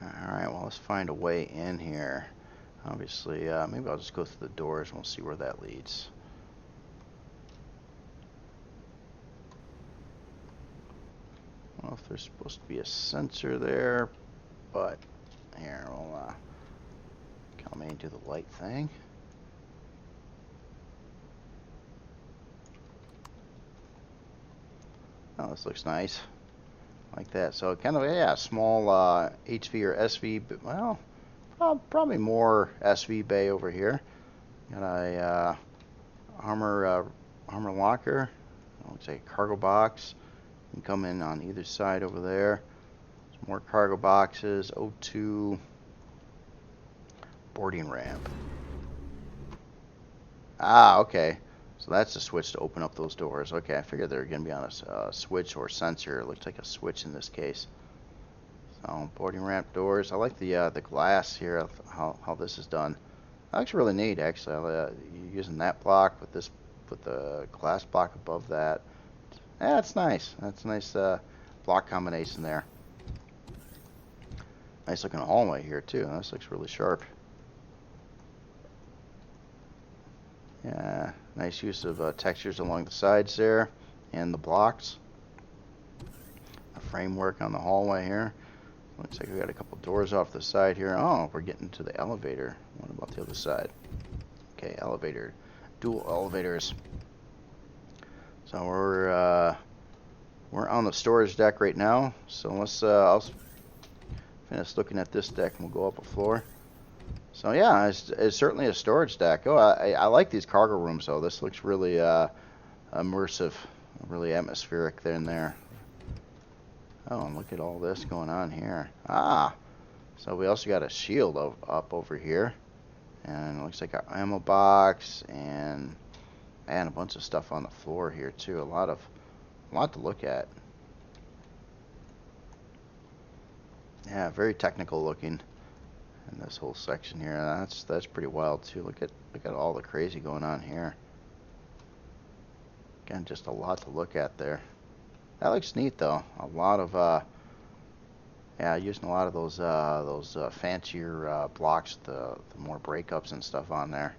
Alright, well, let's find a way in here. Obviously, maybe I'll just go through the doors and we'll see where that leads. I don't know if there's supposed to be a sensor there, but here, we'll come in and do the light thing. Oh, this looks nice. Like that. So kind of, yeah, small HV or SV, but, well, probably more SV bay over here. Got a armor locker. Looks like a cargo box. You can come in on either side over there. Some more cargo boxes. O2 boarding ramp. Ah, okay. So that's the switch to open up those doors. Okay, I figured they were going to be on a switch or sensor. It looks like a switch in this case. So boarding ramp doors. I like the glass here of how this is done. That looks really neat, actually. Using that block with the glass block above that. Yeah, that's nice. That's a nice block combination there. Nice looking hallway here too. This looks really sharp. Yeah, nice use of textures along the sides there and the blocks. A framework on the hallway here. Looks like we got a couple doors off the side here. Oh, we're getting to the elevator. What about the other side? Okay, elevator. Dual elevators. So we're on the storage deck right now. So let's I'll finish looking at this deck and we'll go up a floor. So yeah, it's certainly a storage deck. Oh, I like these cargo rooms though. This looks really immersive, really atmospheric there and there. Oh, and look at all this going on here. Ah, so we also got a shield up over here, and it looks like our ammo box and a bunch of stuff on the floor here too. A lot to look at. Yeah, very technical looking. And this whole section here, that's pretty wild too. Look at all the crazy going on here. Again, just a lot to look at there. That looks neat though. A lot of yeah, using a lot of those fancier blocks, the more breakups and stuff on there.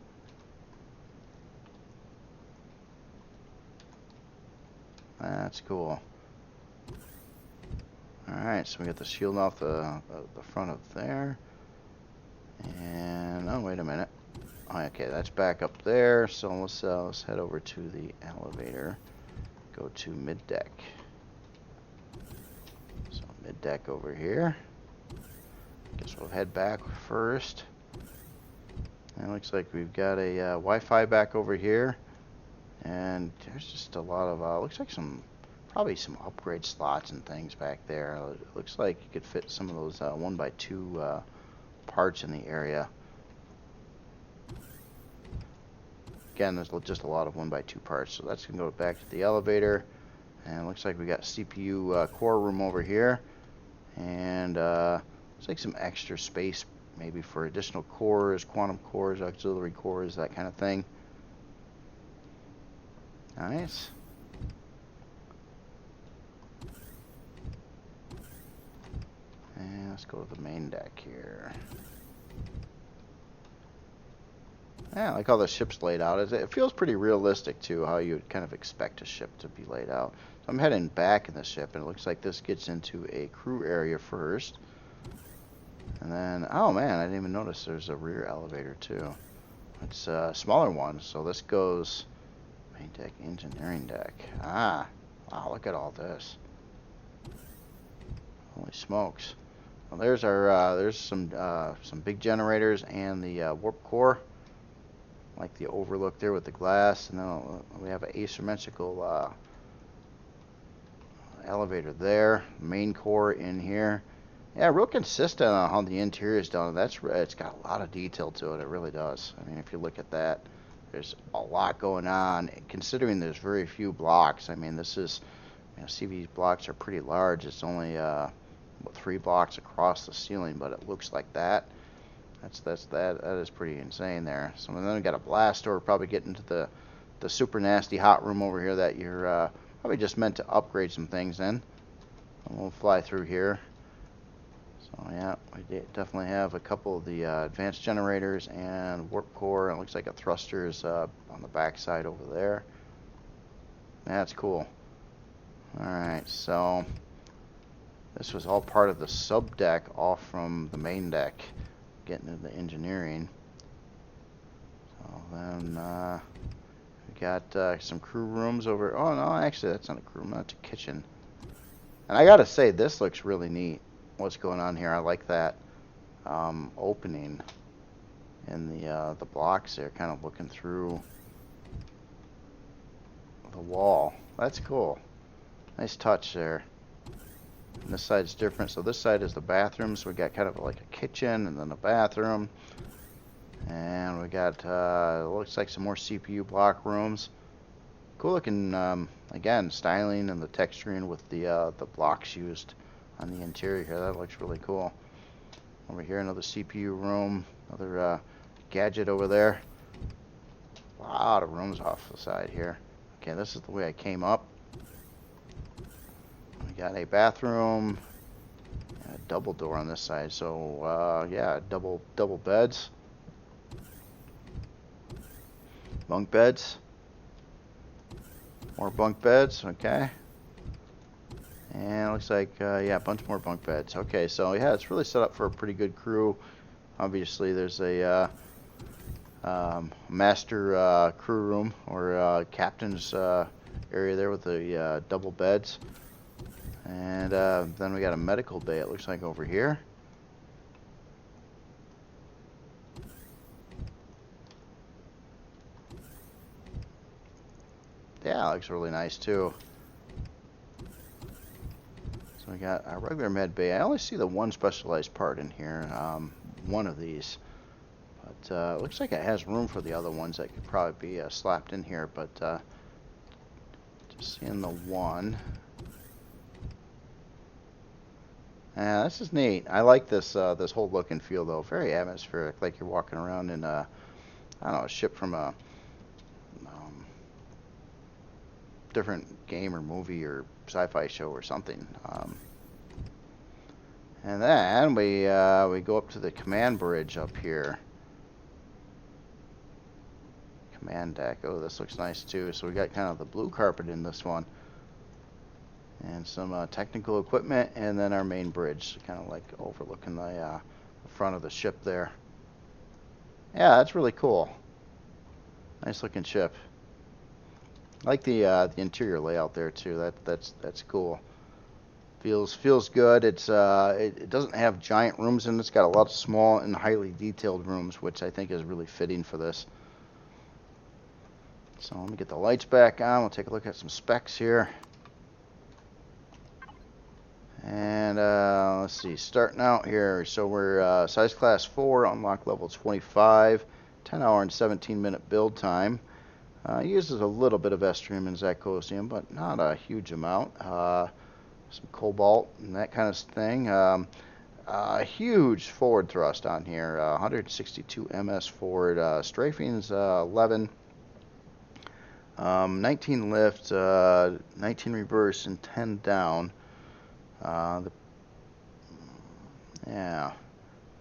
That's cool. All right, so we got the shield off the front of there. And oh, wait a minute. Oh, okay, that's back up there. So let's head over to the elevator. Go to mid deck. So mid deck over here. Guess we'll head back first. And it looks like we've got a Wi-Fi back over here, and there's just a lot of looks like probably some upgrade slots and things back there. It looks like you could fit some of those 1x2 parts in the area. Again, there's just a lot of 1x2 parts, so that's gonna go back to the elevator. And it looks like we got CPU core room over here, and looks like some extra space maybe for additional cores, quantum cores, auxiliary cores, that kind of thing. Nice. And let's go to the main deck here. Yeah, I like how the ship's laid out. It feels pretty realistic too, how you would kind of expect a ship to be laid out. So I'm heading back in the ship, and it looks like this gets into a crew area first. And then, oh man, I didn't even notice there's a rear elevator too. It's a smaller one, so this goes main deck, engineering deck. Ah, wow, look at all this. Holy smokes. Well, there's our, there's some big generators and the warp core. Like the overlook there with the glass, and then we have an asymmetrical elevator there. Main core in here. Yeah, real consistent on how the interior is done. It's got a lot of detail to it. It really does. I mean, if you look at that, there's a lot going on. Considering there's very few blocks. I mean, this is, CV's blocks are pretty large. It's only 3 blocks across the ceiling, but it looks like that. That is pretty insane there. So then we got a blast door, probably getting to the super nasty hot room over here that you're probably just meant to upgrade some things in. And we'll fly through here. So yeah, we definitely have a couple of the advanced generators and warp core. It looks like a thruster is on the back side over there. That's cool. Alright, so this was all part of the sub deck off from the main deck, getting into the engineering. So then we got some crew rooms over. Oh no, actually that's not a crew room, that's a kitchen. And I gotta say, this looks really neat. What's going on here? I like that opening in the blocks there, kind of looking through the wall. That's cool. Nice touch there. And this side's different. So this side is the bathroom. So we got kind of like a kitchen and then a bathroom. And we got looks like some more CPU block rooms. Cool looking, again, styling and the texturing with the blocks used on the interior here. That looks really cool. Over here, another CPU room, another gadget over there. A lot of rooms off the side here. Okay, this is the way I came up. We got a bathroom, and a double door on this side. So yeah, double beds, bunk beds, more bunk beds. Okay. And it looks like, yeah, a bunch more bunk beds. Okay, so yeah, it's really set up for a pretty good crew. Obviously, there's a master crew room or captain's area there with the double beds. And then we got a medical bay, it looks like, over here. Yeah, it looks really nice, too. So we got a regular med bay. I only see the one specialized part in here, one of these. But it looks like it has room for the other ones that could probably be slapped in here, but just seeing the one. Yeah, this is neat. I like this this whole look and feel, though. Very atmospheric, like you're walking around in I don't know, a ship from a different game or movie or sci-fi show or something. And then we go up to the command bridge up here. Command deck. Oh, this looks nice too. So we got kind of the blue carpet in this one. And some technical equipment, and then our main bridge, kind of like overlooking the front of the ship there. Yeah, that's really cool. Nice looking ship. I like the interior layout there too. That's cool. Feels good. It doesn't have giant rooms in it. It's got a lot of small and highly detailed rooms, which I think is really fitting for this. So let me get the lights back on. We'll take a look at some specs here. And let's see, starting out here. So we're size class 4, unlock level 25, 10 hour and 17 minute build time. Uses a little bit of estrium and zirconium, but not a huge amount. Some cobalt and that kind of thing. A huge forward thrust on here, 162 ms forward. Strafing's 11. 19 lift, 19 reverse, and 10 down. Yeah,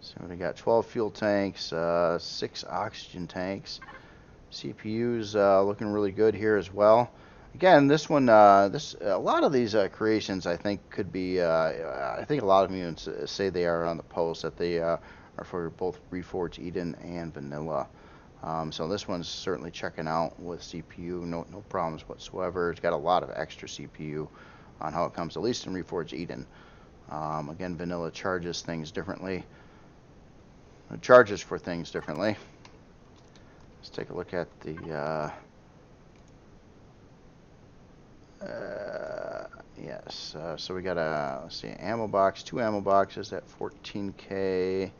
So we got 12 fuel tanks, 6 oxygen tanks. CPU's looking really good here as well. Again, this one, a lot of these creations, I think, could be. I think a lot of you say they are on the post that they are for both Reforged Eden and Vanilla. So this one's certainly checking out with CPU, no problems whatsoever. It's got a lot of extra CPU on how it comes, at least in Reforged Eden. Again, Vanilla charges things differently. It charges for things differently. Let's take a look at the. Yes, so we got let's see, ammo box, 2 ammo boxes at 14K.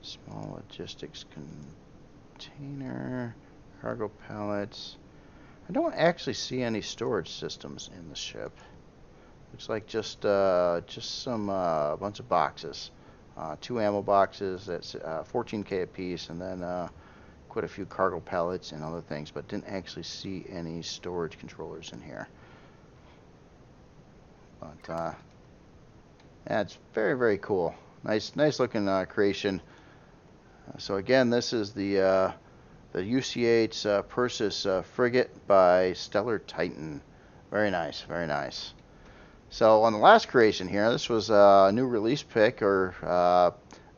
Small logistics container, cargo pallets. I don't actually see any storage systems in the ship. Looks like just some bunch of boxes. 2 ammo boxes, that's 14K a piece, and then quite a few cargo pallets and other things, but didn't actually see any storage controllers in here. But yeah, it's very cool. Nice looking creation. So again, this is the UCH Perseus frigate by Stellar Titan. Very nice, very nice. So on the last creation here, this was a new release pick, or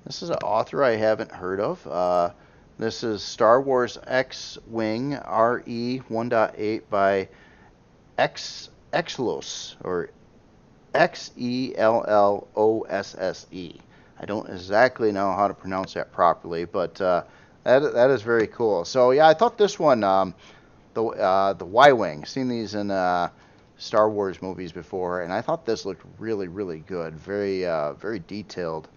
this is an author I haven't heard of. This is Star Wars X-Wing RE 1.8 by Xellosse, or Xellosse. I don't exactly know how to pronounce that properly, but that is very cool. So yeah, I thought this one, the Y-Wing, seen these in Star Wars movies before, and I thought this looked really good, very detailed.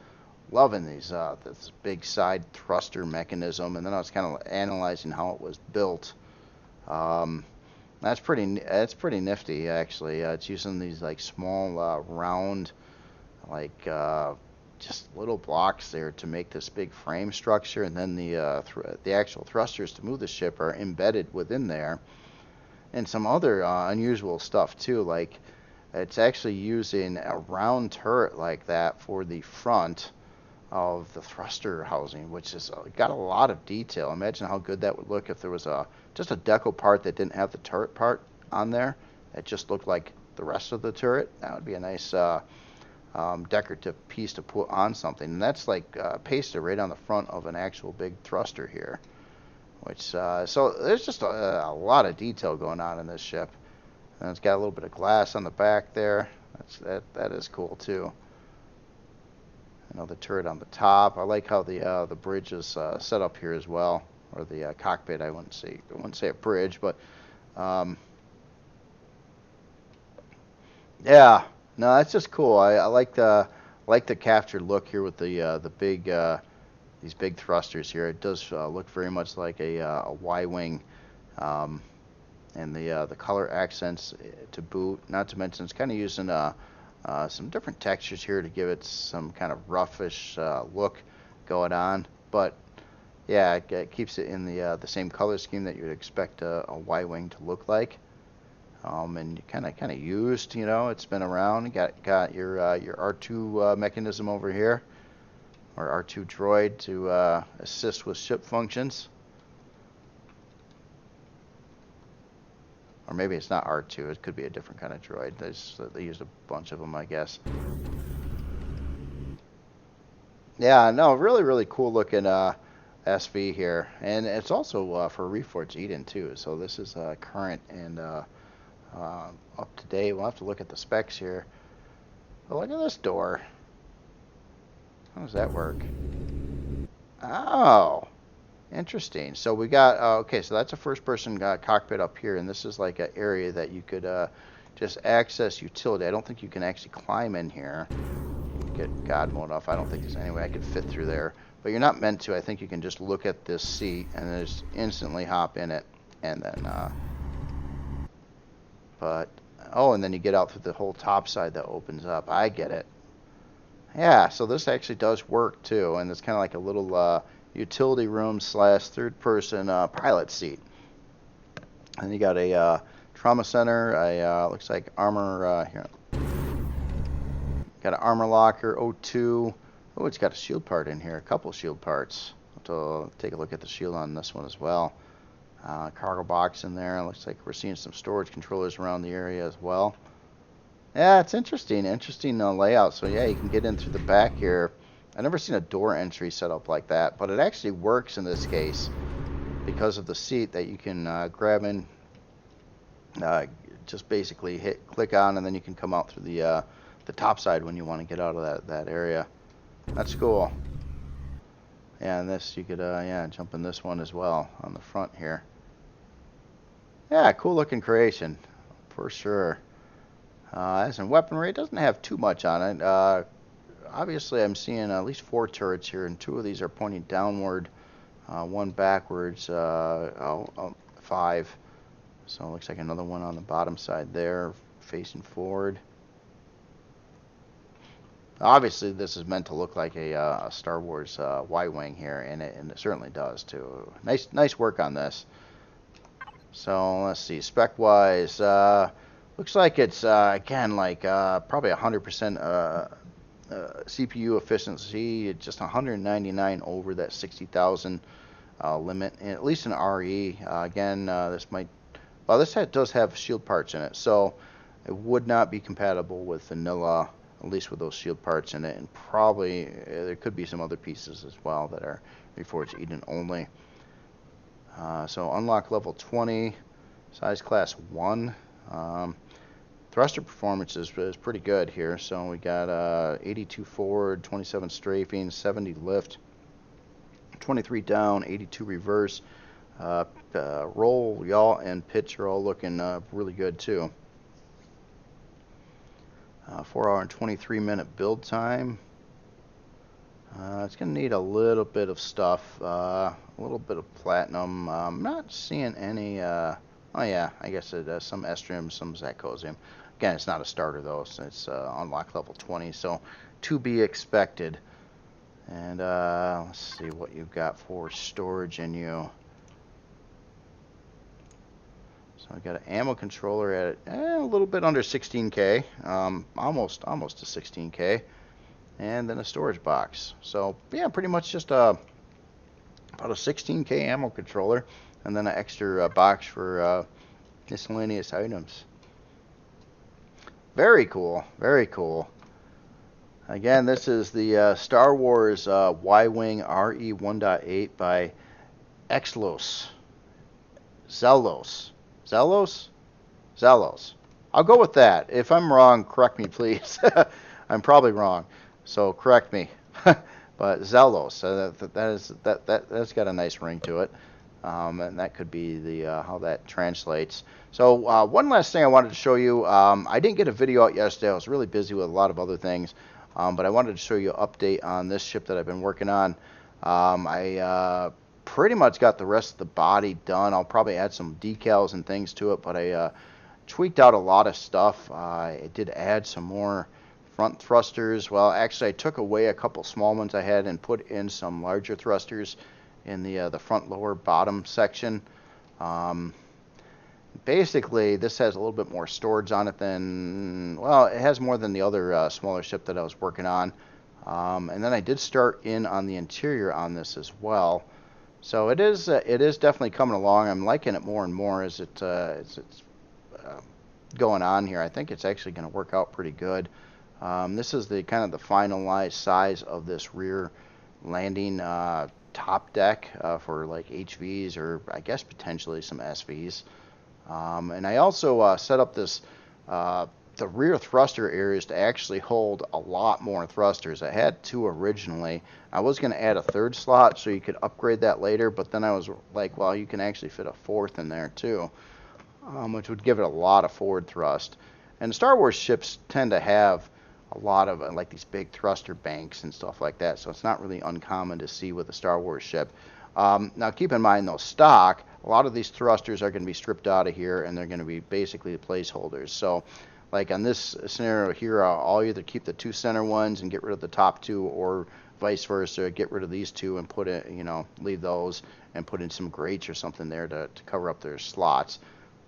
Loving these this big side thruster mechanism, and then I was kind of analyzing how it was built. That's pretty nifty actually. It's using these like small round, like just little blocks there to make this big frame structure, and then the actual thrusters to move the ship are embedded within there. And some other unusual stuff too, like it's actually using a round turret like that for the front of the thruster housing, which has got a lot of detail. Imagine how good that would look if there was just a deco part that didn't have the turret part on there. It just looked like the rest of the turret. That would be a nice decorative piece to put on something. And that's like pasted right on the front of an actual big thruster here. Which so there's just a lot of detail going on in this ship. And it's got a little bit of glass on the back there. That is cool too. The turret on the top. I like how the bridge is set up here as well, or the cockpit. I wouldn't say a bridge, but yeah, no, that's just cool. I like the captured look here with the big these big thrusters here. It does look very much like a Y-wing, and the color accents to boot. Not to mention it's kind of using some different textures here to give it some kind of roughish look going on, but yeah, it keeps it in the same color scheme that you would expect a Y-wing to look like. And kind of used, it's been around. You got your R2 mechanism over here, or R2 droid to assist with ship functions. Or maybe it's not R2. It could be a different kind of droid. They used a bunch of them, I guess. Yeah, no, really cool looking SV here, and it's also for Reforged Eden too. So this is current and up to date. We'll have to look at the specs here. But look at this door. How does that work? Oh. Interesting. So we got, okay, so that's a first-person cockpit up here, and this is like an area that you could just access utility. I don't think you can actually climb in here. Get God mode off. I don't think there's any way I could fit through there. But you're not meant to. I think you can just look at this seat and then just instantly hop in it. And then, and then you get out through the whole top side that opens up. I get it. Yeah, so this actually does work too, and it's kind of like a little utility room / third-person pilot seat. And you got a trauma center, looks like armor here. Got an armor locker, O2. Oh, it's got a shield part in here, a couple shield parts. I'll have to take a look at the shield on this one as well. Cargo box in there. Looks like we're seeing some storage controllers around the area as well. Yeah, it's interesting layout. So yeah, you can get in through the back here. I've never seen a door entry set up like that, but it actually works in this case because of the seat that you can grab in. Just basically click on, and then you can come out through the top side when you want to get out of that area. That's cool. Yeah, and this you could yeah, jump in this one as well on the front here. Yeah, cool looking creation for sure. As in weaponry, it doesn't have too much on it. Obviously, I'm seeing at least 4 turrets here, and 2 of these are pointing downward, 1 backwards, 5. So it looks like another one on the bottom side there, facing forward. Obviously, this is meant to look like a Star Wars Y-wing here, and it certainly does too. Nice work on this. So let's see, spec-wise, looks like it's again like probably 100% CPU efficiency, just 199 over that 60,000 limit, and at least an RE. Again, this might. Well, this does have shield parts in it, so it would not be compatible with vanilla, at least with those shield parts in it, and probably there could be some other pieces as well that are Reforged Eden only. So unlock level 20, size class 1. Thruster performance is pretty good here. So we got 82 forward, 27 strafing, 70 lift, 23 down, 82 reverse. Roll, yaw, and pitch are all looking really good too. 4 hour and 23 minute build time. It's going to need a little bit of stuff, a little bit of platinum. I'm not seeing any, oh yeah, I guess it has some estrium, some zacosium. Again, it's not a starter though, so it's unlock level 20, so to be expected. And let's see what you've got for storage in you. So I got an ammo controller at a little bit under 16K, almost to 16K, and then a storage box. So yeah, pretty much just about a 16K ammo controller, and then an extra box for miscellaneous items. Very cool, very cool. Again, this is the Star Wars Y-Wing RE 1.8 by Xlos. Zelos. I'll go with that. If I'm wrong, correct me, please. I'm probably wrong, so correct me. But Zelos, that's got a nice ring to it, and that could be the how that translates. So one last thing I wanted to show you. I didn't get a video out yesterday. I was really busy with a lot of other things, but I wanted to show you an update on this ship that I've been working on. I pretty much got the rest of the body done. I'll probably add some decals and things to it, but I tweaked out a lot of stuff. I did add some more front thrusters. Well, actually, I took away a couple small ones I had and put in some larger thrusters in the front lower bottom section. Basically, this has a little bit more storage on it than, well, it has more than the other smaller ship that I was working on. And then I did start in on the interior on this as well. So it is definitely coming along. I'm liking it more and more as it's going on here. I think it's actually going to work out pretty good. This is the kind of the finalized size of this rear landing top deck for like HVs or I guess potentially some SVs. And I also set up this the rear thruster areas to actually hold a lot more thrusters. I had 2 originally. I was going to add a 3rd slot so you could upgrade that later, but then I was like, well, you can actually fit a 4th in there too, which would give it a lot of forward thrust. And Star Wars ships tend to have a lot of like these big thruster banks and stuff like that, so it's not really uncommon to see with a Star Wars ship. Now keep in mind though, stock, a lot of these thrusters are going to be stripped out of here and they're going to be basically placeholders. So like on this scenario here, I'll either keep the 2 center ones and get rid of the top 2, or vice versa, get rid of these 2 and put it, leave those and put in some grates or something there to cover up their slots.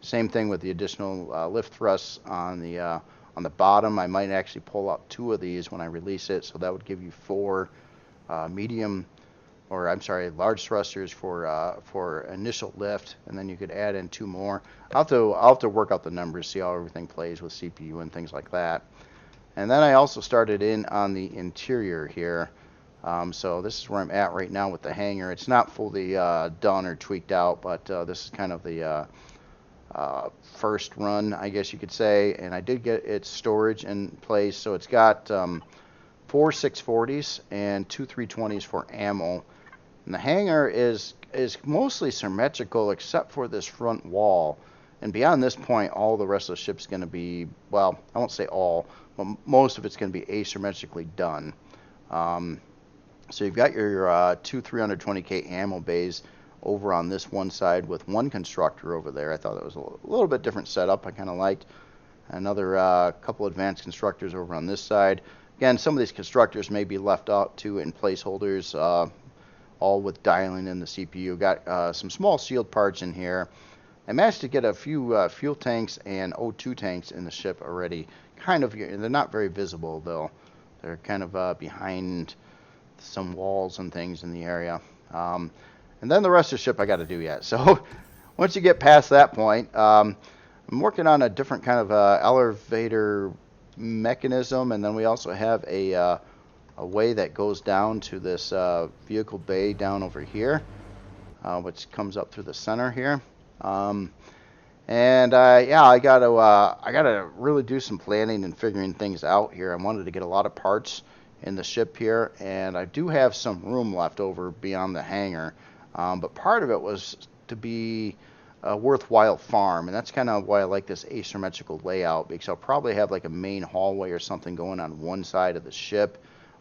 Same thing with the additional lift thrusts on the on the bottom. I might actually pull out 2 of these when I release it, so that would give you 4 medium, or I'm sorry, large thrusters for initial lift, and then you could add in 2 more. I'll have to work out the numbers, see how everything plays with CPU and things like that. And then I also started in on the interior here. So this is where I'm at right now with the hangar. It's not fully done or tweaked out, but this is kind of the first run, I guess you could say. And I did get its storage in place. So it's got 4 640s and 2 320s for ammo. And the hangar is mostly symmetrical except for this front wall. And beyond this point, all the rest of the ship's going to be, well, I won't say all, but most of it's going to be asymmetrically done. So you've got your 2 320K ammo bays over on this one side with 1 constructor over there. I thought that was a little bit different setup. I kind of liked another couple advanced constructors over on this side. Again, some of these constructors may be left out too in placeholders, all with dialing in the CPU. Got some small shield parts in here. I managed to get a few fuel tanks and O2 tanks in the ship already. Kind of, they're not very visible though. They're kind of behind some walls and things in the area. And then the rest of the ship I got to do yet. So once you get past that point, I'm working on a different kind of elevator mechanism, and then we also have a way that goes down to this vehicle bay down over here, which comes up through the center here. Yeah, I gotta really do some planning and figuring things out here. I wanted to get a lot of parts in the ship here, and I do have some room left over beyond the hangar, but part of it was to be a worthwhile farm, and that's kind of why I like this asymmetrical layout, because I'll probably have like a main hallway or something going on one side of the ship,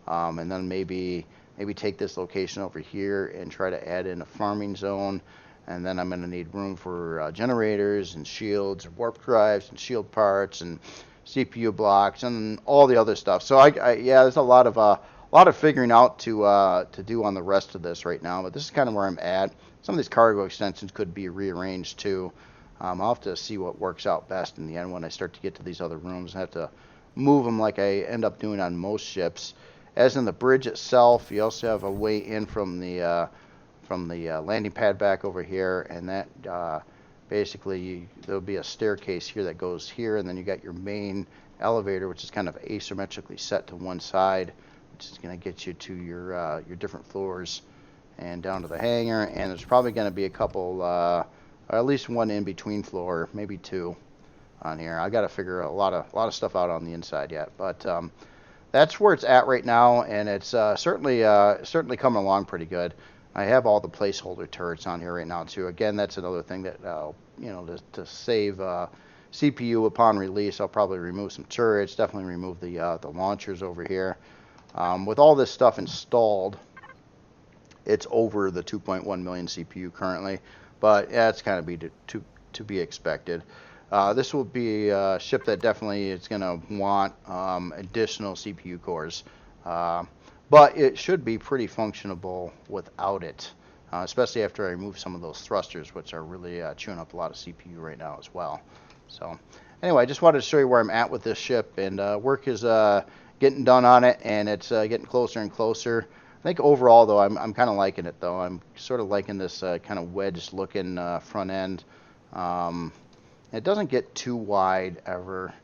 and then maybe take this location over here and try to add in a farming zone. And then I'm going to need room for generators and shields, warp drives and shield parts and CPU blocks and all the other stuff. So yeah, there's a lot of figuring out to do on the rest of this right now. But this is kind of where I'm at. Some of these cargo extensions could be rearranged too. I'll have to see what works out best in the end when I start to get to these other rooms. I have to move them like I end up doing on most ships. As in the bridge itself, you also have a way in from the landing pad back over here, and that basically there'll be a staircase here that goes here, and then you got your main elevator, which is kind of asymmetrically set to one side, which is going to get you to your different floors and down to the hangar. And there's probably going to be a couple, or at least one in between floor, maybe 2 on here. I got to figure a lot of stuff out on the inside yet, but that's where it's at right now, and it's certainly coming along pretty good. I have all the placeholder turrets on here right now too. Again, that's another thing that to save CPU upon release, I'll probably remove some turrets. Definitely remove the launchers over here. With all this stuff installed, it's over the 2.1 million CPU currently, but yeah, it's kind of to be expected. This will be a ship that definitely is going to want additional CPU cores. But it should be pretty functionable without it, especially after I remove some of those thrusters, which are really chewing up a lot of CPU right now as well. So anyway, I just wanted to show you where I'm at with this ship, and work is getting done on it, and it's getting closer and closer. I think overall, though, I'm kind of liking it, though. I'm sort of liking this kind of wedged-looking front end. It doesn't get too wide ever.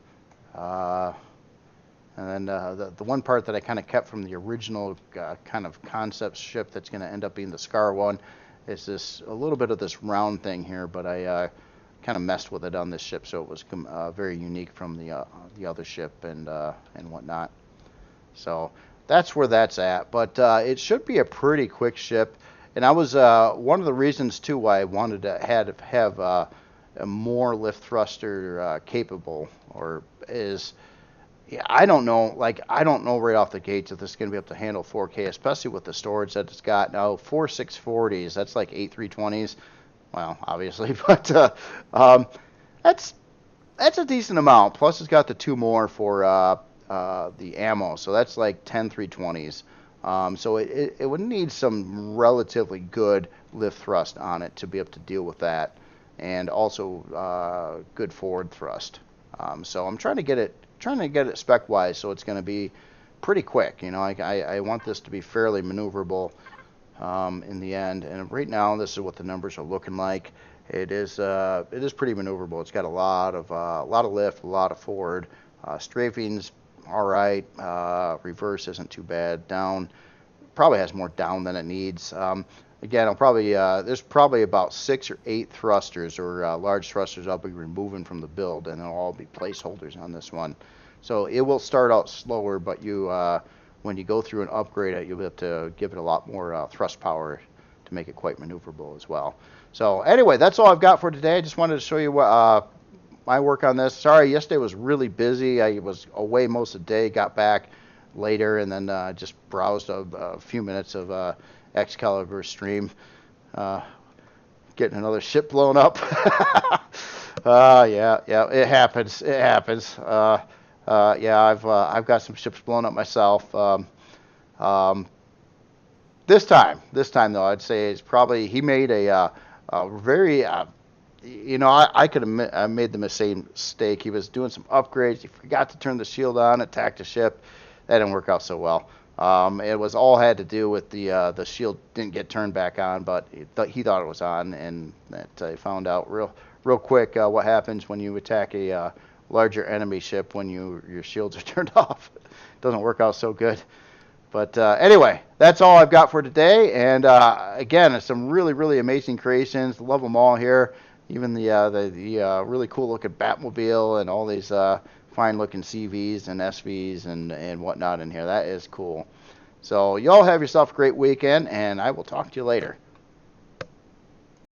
And then the one part that I kind of kept from the original kind of concept ship that's going to end up being the Scar one is a little bit of this round thing here, but I kind of messed with it on this ship, so it was very unique from the other ship and whatnot. So that's where that's at. But it should be a pretty quick ship, and I was one of the reasons too why I wanted to have a more lift thruster capable, or is. Yeah, I don't know right off the gates if this is going to be able to handle 4K, especially with the storage that it's got. Now, 4 640s, that's like 8 320s. Well, obviously, but that's a decent amount. Plus, it's got the 2 more for the ammo, so that's like 10 320s. So it would need some relatively good lift thrust on it to be able to deal with that, and also good forward thrust. So I'm trying to get it trying to get it spec wise, so it's going to be pretty quick. You know, I want this to be fairly maneuverable in the end. And right now, this is what the numbers are looking like. It is pretty maneuverable. It's got a lot of lift, a lot of forward. Strafing's all right. Reverse isn't too bad. Down probably has more down than it needs. Again, I'll probably there's probably about 6 or 8 thrusters or large thrusters I'll be removing from the build, and they'll all be placeholders on this one. So it will start out slower, but when you go through and upgrade it, you'll be able to give it a lot more thrust power to make it quite maneuverable as well. So anyway, that's all I've got for today. I just wanted to show you what my work on this. Sorry, yesterday was really busy. I was away most of the day, got back later, and then just browsed a few minutes of Excalibur stream. Getting another ship blown up. Yeah, it happens. It happens. Yeah, I've got some ships blown up myself. This time though, I'd say it's probably he made a very you know, I could have made the same mistake. He was doing some upgrades. He forgot to turn the shield on, attacked the ship. That didn't work out so well. It was all had to do with the shield didn't get turned back on, but he thought it was on, and that I found out real quick what happens when you attack a larger enemy ship when your shields are turned off. It doesn't work out so good. But anyway, that's all I've got for today. And again, some really amazing creations. Love them all here. Even the really cool looking Batmobile and all these fine looking CVs and SVs and whatnot in here. That is cool. So y'all have yourself a great weekend, and I will talk to you later.